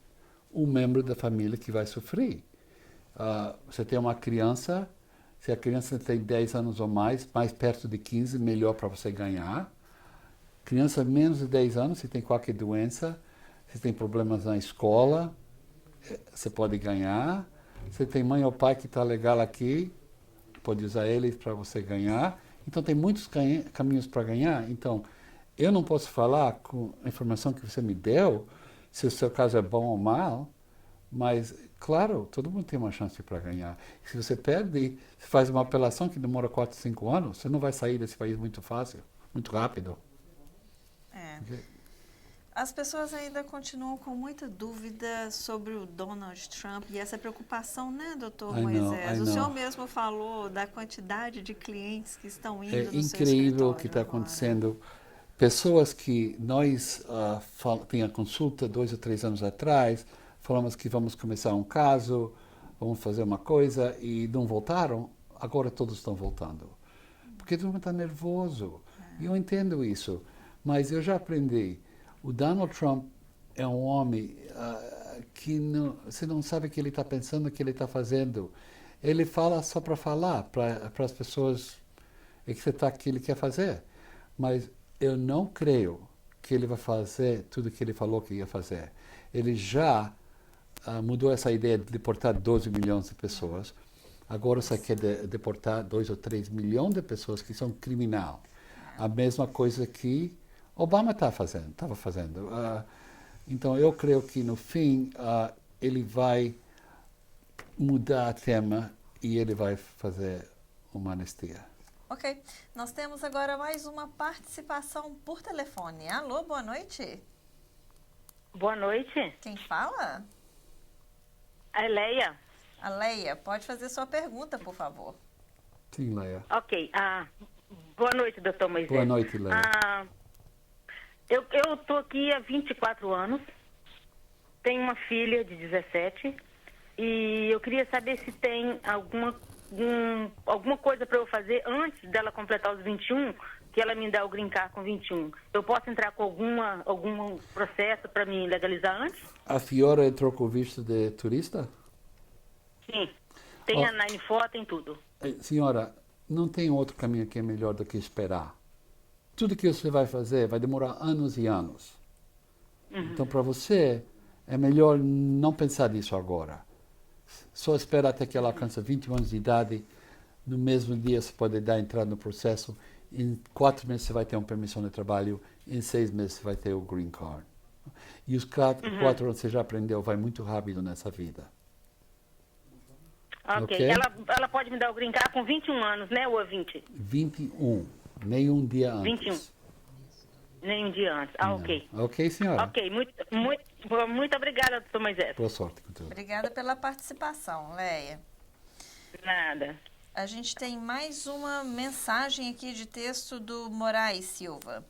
um membro da família que vai sofrer. Você tem uma criança, se a criança tem 10 anos ou mais perto de 15, melhor para você ganhar. Criança menos de 10 anos, se tem qualquer doença, se tem problemas na escola, você pode ganhar. Se tem mãe ou pai que está legal aqui, pode usar eles para você ganhar. Então, tem muitos caminhos para ganhar. Então, eu não posso falar com a informação que você me deu, se o seu caso é bom ou mal, mas, claro, todo mundo tem uma chance para ganhar. Se você perde, você faz uma apelação que demora 4, 5 anos, você não vai sair desse país muito fácil, muito rápido. Okay. As pessoas ainda continuam com muita dúvida sobre o Donald Trump e essa preocupação, né, doutor Moisés? O senhor mesmo falou da quantidade de clientes que estão indo no seu escritório. É incrível o que está acontecendo. Pessoas que nós tem a consulta 2 ou 3 anos atrás, falamos que vamos começar um caso, vamos fazer uma coisa e não voltaram, agora todos estão voltando. Porque todo mundo está nervoso. E eu entendo isso, mas eu já aprendi. O Donald Trump é um homem que você não sabe o que ele está pensando, o que ele está fazendo. Ele fala só para falar, para as pessoas aceitar o que ele quer fazer. Mas eu não creio que ele vai fazer tudo o que ele falou que ia fazer. Ele já mudou essa ideia de deportar 12 milhões de pessoas. Agora você quer deportar 2 ou 3 milhões de pessoas que são criminais. A mesma coisa que Obama estava fazendo. Então, eu creio que, no fim, ele vai mudar o tema e ele vai fazer uma anistia. Ok. Nós temos agora mais uma participação por telefone. Alô, boa noite. Boa noite. Quem fala? A Leia. A Leia, pode fazer sua pergunta, por favor. Sim, Leia. Ok. Boa noite, doutor Moisés. Boa noite, Leia. Eu estou aqui há 24 anos, tenho uma filha de 17 e eu queria saber se tem alguma coisa para eu fazer antes dela completar os 21, que ela me dá o green card com 21. Eu posso entrar com algum processo para me legalizar antes? A senhora entrou com visto de turista? Sim, tem a Nine Four, tem tudo. Senhora, não tem outro caminho que é melhor do que esperar. Tudo que você vai fazer vai demorar anos e anos. Então, para você, é melhor não pensar nisso agora. Só esperar até que ela alcance 21 anos de idade. No mesmo dia, você pode dar entrada no processo. Em 4 meses, você vai ter uma permissão de trabalho. Em 6 meses, você vai ter o green card. E os 4 anos você já aprendeu, vai muito rápido nessa vida. Ok. Ela pode me dar o green card com 21 anos, né? Ou 20? 21. Nenhum dia antes. 21. Nenhum dia antes. Ok. Ok, senhora. Ok. Muito obrigada, doutor Moisés. Boa sorte com tudo. Obrigada pela participação, Leia. Nada. A gente tem mais uma mensagem aqui de texto do Moraes Silva.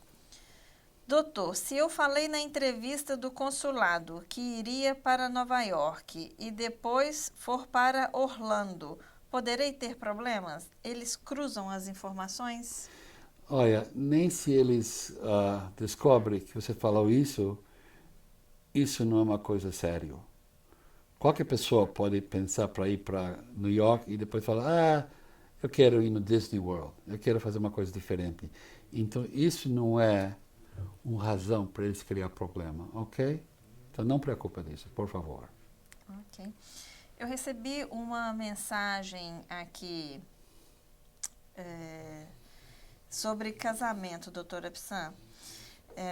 Doutor, se eu falei na entrevista do consulado que iria para Nova York e depois for para Orlando, poderei ter problemas? Eles cruzam as informações? Olha, nem se eles descobrem que você falou isso não é uma coisa séria. Qualquer pessoa pode pensar para ir para New York e depois falar, eu quero ir no Disney World, eu quero fazer uma coisa diferente. Então, isso não é uma razão para eles criar problema, ok? Então, não preocupa disso, por favor. Ok. Eu recebi uma mensagem aqui sobre casamento, doutora Psan,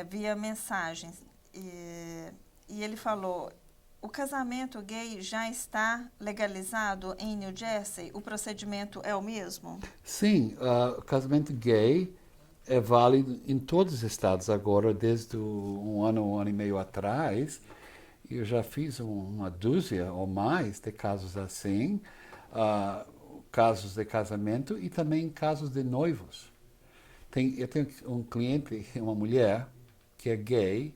via mensagem. E ele falou, o casamento gay já está legalizado em New Jersey? O procedimento é o mesmo? Sim, o casamento gay é válido em todos os estados agora, desde um ano e meio atrás. Eu já fiz uma dúzia ou mais de casos assim, casos de casamento e também casos de noivos. Eu tenho um cliente, uma mulher, que é gay.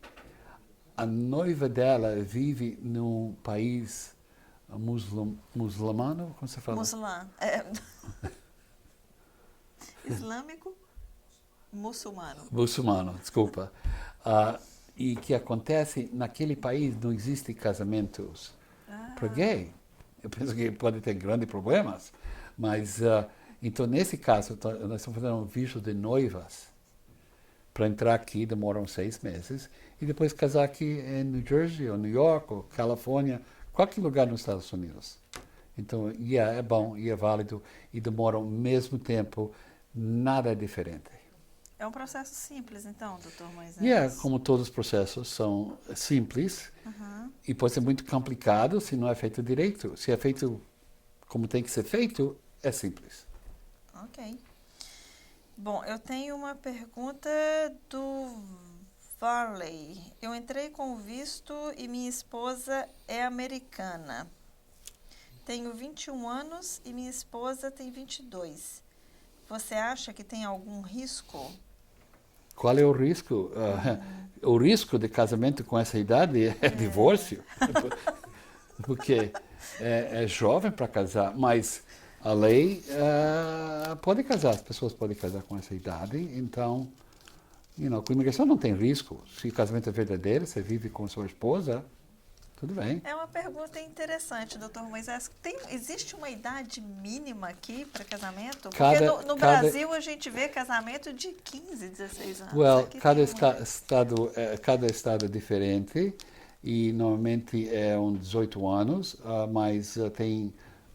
A noiva dela vive num país muçulmano, como você fala? Islâmico? Muçulmano. Muçulmano, desculpa. E que acontece, naquele país não existe casamentos para gay. Eu penso que pode ter grandes problemas, mas então nesse caso nós estamos fazendo um visto de noivas para entrar aqui, demoram 6 meses, e depois casar aqui em New Jersey, ou New York, ou Califórnia, qualquer lugar nos Estados Unidos. Então, é bom, é válido, e demora o mesmo tempo, nada é diferente. É um processo simples, então, Dr. Moisés? Como todos os processos são simples, e pode ser muito complicado se não é feito direito. Se é feito como tem que ser feito, é simples. Ok. Bom, eu tenho uma pergunta do Varley. Eu entrei com visto e minha esposa é americana. Tenho 21 anos e minha esposa tem 22. Você acha que tem algum risco? Qual é o risco? O risco de casamento com essa idade é divórcio. Porque é jovem para casar, mas a lei pode casar, as pessoas podem casar com essa idade, então, com imigração não tem risco. Se o casamento é verdadeiro, você vive com sua esposa, tudo bem. É uma pergunta interessante, Dr. Moisés. Existe uma idade mínima aqui para casamento? Porque no Brasil a gente vê casamento de 15, 16 anos. Cada estado é diferente e normalmente é uns 18 anos, mas tem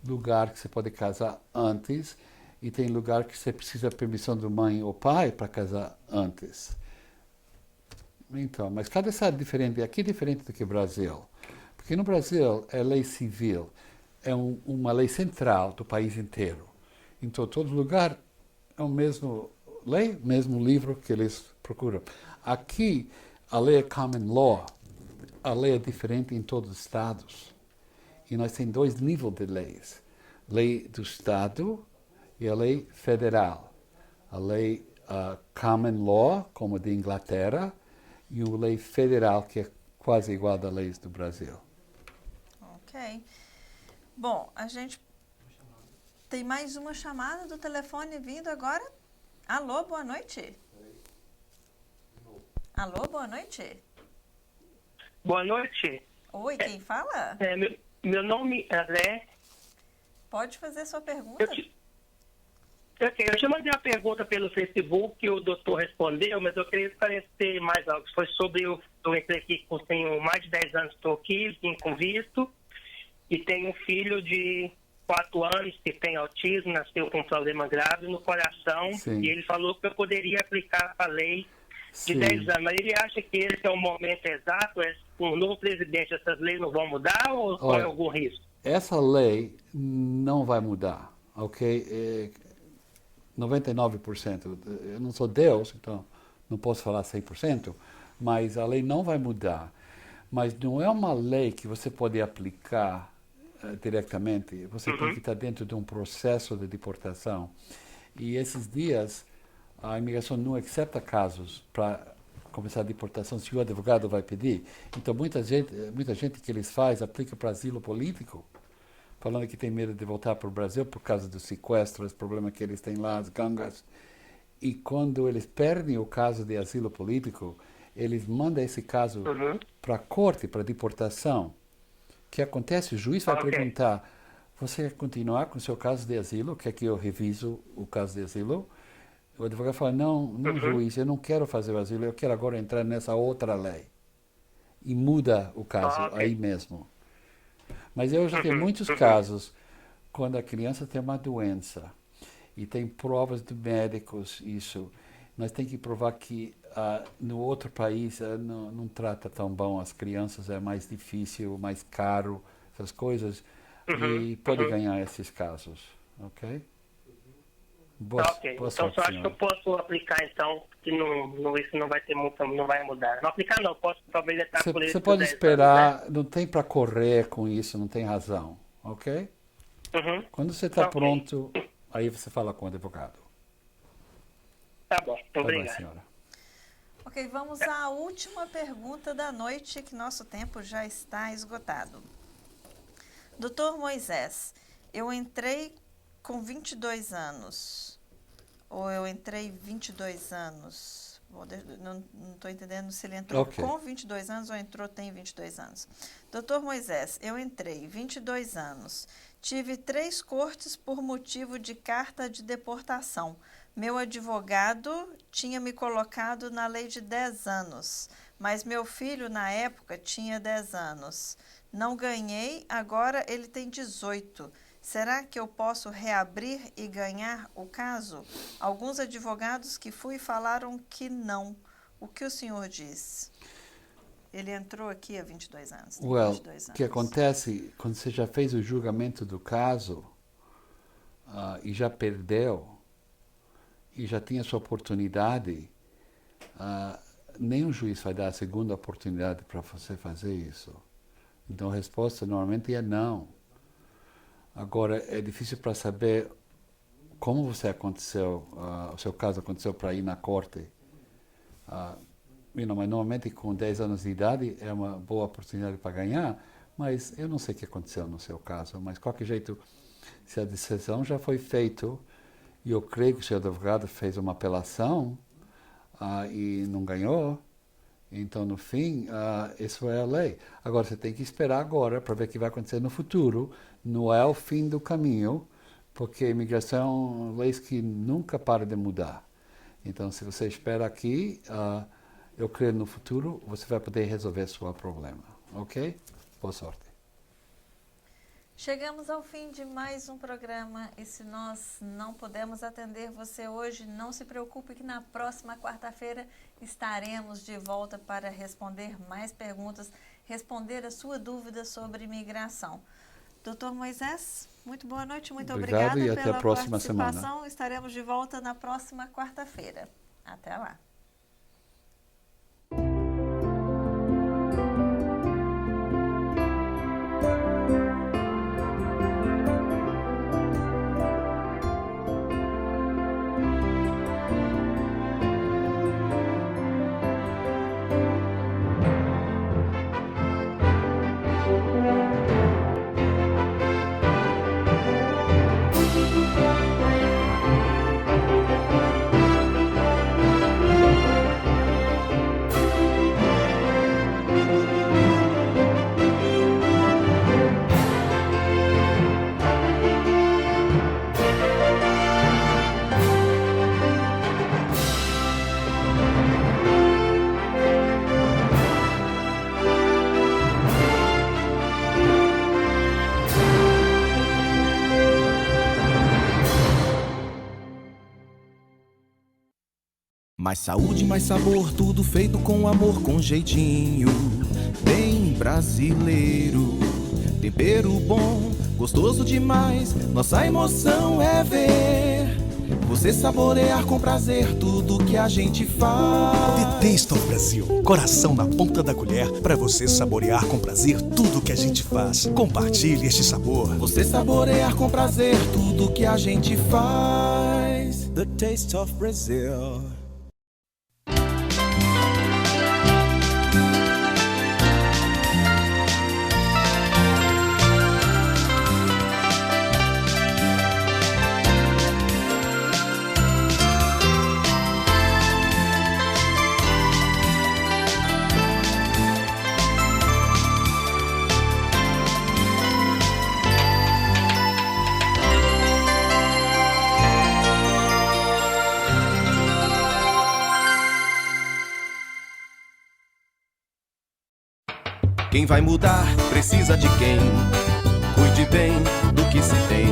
lugar que você pode casar antes e tem lugar que você precisa da permissão do mãe ou pai para casar antes. Então, mas cada estado é diferente. Aqui é diferente do que o Brasil. Porque no Brasil é lei civil, é uma lei central do país inteiro. Então, todo lugar é o mesmo lei, mesmo livro que eles procuram. Aqui, a lei é common law. A lei é diferente em todos os estados. E nós temos 2 níveis de leis. Lei do estado e a lei federal. A lei common law, como a de Inglaterra, e a lei federal, que é quase igual às leis do Brasil. Ok. Bom, a gente tem mais uma chamada do telefone vindo agora. Alô, boa noite. Alô, boa noite. Boa noite. Oi, quem fala? Meu nome é André. Pode fazer sua pergunta. Eu te mandei uma pergunta pelo Facebook que o doutor respondeu, mas eu queria esclarecer mais algo. Foi sobre eu entrei aqui, tenho mais de 10 anos, estou aqui, vim com visto, e tenho um filho de 4 anos que tem autismo, nasceu com um problema grave no coração. Sim. E ele falou que eu poderia aplicar a lei de 10 anos. Mas ele acha que esse é o momento exato? Com o novo presidente, essas leis não vão mudar ou corre algum risco? Essa lei não vai mudar, ok? 99%. Eu não sou Deus, então não posso falar 100%, mas a lei não vai mudar. Mas não é uma lei que você pode aplicar diretamente. Você tem que estar dentro de um processo de deportação. E esses dias, a imigração não aceita casos para começar a deportação se o advogado vai pedir. Então, muita gente que eles fazem aplica para asilo político, falando que tem medo de voltar para o Brasil por causa dos sequestros, problemas que eles têm lá, as gangas. E quando eles perdem o caso de asilo político, eles mandam esse caso para a corte, para deportação. O que acontece? O juiz vai perguntar, você quer continuar com o seu caso de asilo? Quer que eu reviso o caso de asilo? O advogado fala, não, juiz, eu não quero fazer o asilo, eu quero agora entrar nessa outra lei. E muda o caso aí mesmo. Mas eu já tenho muitos casos quando a criança tem uma doença e tem provas de médicos, isso. Nós temos que provar que no outro país não trata tão bom as crianças, é mais difícil, mais caro, essas coisas, e pode ganhar esses casos, ok? Boa, Ok, boa então sorte, só acho que senhora. eu posso aplicar então, que isso não vai ter muito, não vai mudar. Não aplicar não, posso talvez estar por Você isso pode 10 esperar, anos, né? não tem para correr com isso, não tem razão, ok? Uhum. Quando você está Ok. pronto, aí você fala com o advogado. Tá bom, Tá bom, obrigado. senhora. Ok, vamos à última pergunta da noite, que nosso tempo já está esgotado. Doutor Moisés, eu entrei com 22 anos, ou eu entrei 22 anos, não estou entendendo se ele entrou com 22 anos ou entrou tem 22 anos. Doutor Moisés, eu entrei 22 anos, tive 3 cortes por motivo de carta de deportação. Meu advogado tinha me colocado na lei de 10 anos, mas meu filho, na época, tinha 10 anos. Não ganhei, agora ele tem 18. Será que eu posso reabrir e ganhar o caso? Alguns advogados que fui falaram que não. O que o senhor diz? Ele entrou aqui há 22 anos. Tem 22 anos. O que acontece, quando você já fez o julgamento do caso e já perdeu, e já tinha sua oportunidade, nenhum juiz vai dar a segunda oportunidade para você fazer isso. Então a resposta normalmente é não. Agora, é difícil para saber como você aconteceu, o seu caso aconteceu para ir na corte. Mas normalmente com 10 anos de idade é uma boa oportunidade para ganhar, mas eu não sei o que aconteceu no seu caso. Mas de qualquer jeito, se a decisão já foi feita, e eu creio que o seu advogado fez uma apelação e não ganhou, então, no fim, isso é a lei. Agora, você tem que esperar agora para ver o que vai acontecer no futuro. Não é o fim do caminho, porque a imigração, leis que nunca param de mudar. Então, se você espera aqui, eu creio no futuro, você vai poder resolver seu problema. Ok? Boa sorte. Chegamos ao fim de mais um programa e se nós não podemos atender você hoje, não se preocupe que na próxima quarta-feira estaremos de volta para responder mais perguntas, responder a sua dúvida sobre imigração. Doutor Moisés, muito boa noite, muito obrigada e até pela a próxima participação. semana. Estaremos de volta na próxima quarta-feira. Até lá. Mais saúde, mais sabor, tudo feito com amor, com jeitinho. Bem brasileiro, tempero bom, gostoso demais. Nossa emoção é ver você saborear com prazer tudo que a gente faz. The Taste of Brazil, coração na ponta da colher para você saborear com prazer tudo que a gente faz. Compartilhe este sabor. Você saborear com prazer tudo que a gente faz. The Taste of Brazil. Quem vai mudar precisa de quem cuide bem do que se tem.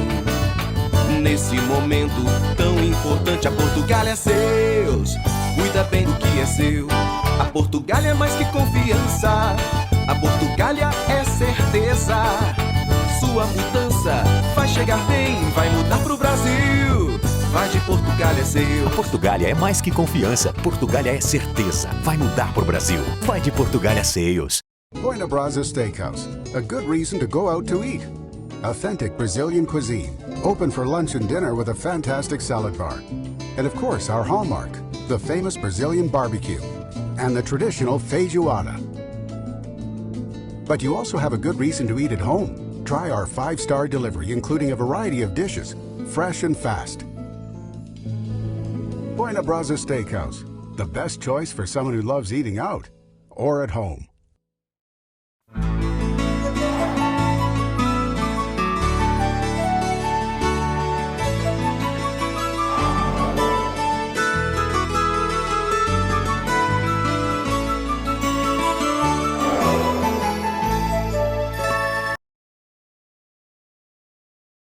Nesse momento tão importante, a Portugália é seus. Cuida bem do que é seu. A Portugália é mais que confiança. A Portugália é certeza. Sua mudança vai chegar bem, vai mudar pro Brasil. Vai de Portugália Seus. Portugália é mais que confiança. Portugália é certeza. Vai mudar pro Brasil. Vai de Portugália Seios. Buena Brasa Steakhouse, a good reason to go out to eat. Authentic Brazilian cuisine, open for lunch and dinner with a fantastic salad bar. And of course, our hallmark, the famous Brazilian barbecue and the traditional feijoada. But you also have a good reason to eat at home. Try our 5-star delivery, including a variety of dishes, fresh and fast. Buena Brasa Steakhouse, the best choice for someone who loves eating out or at home.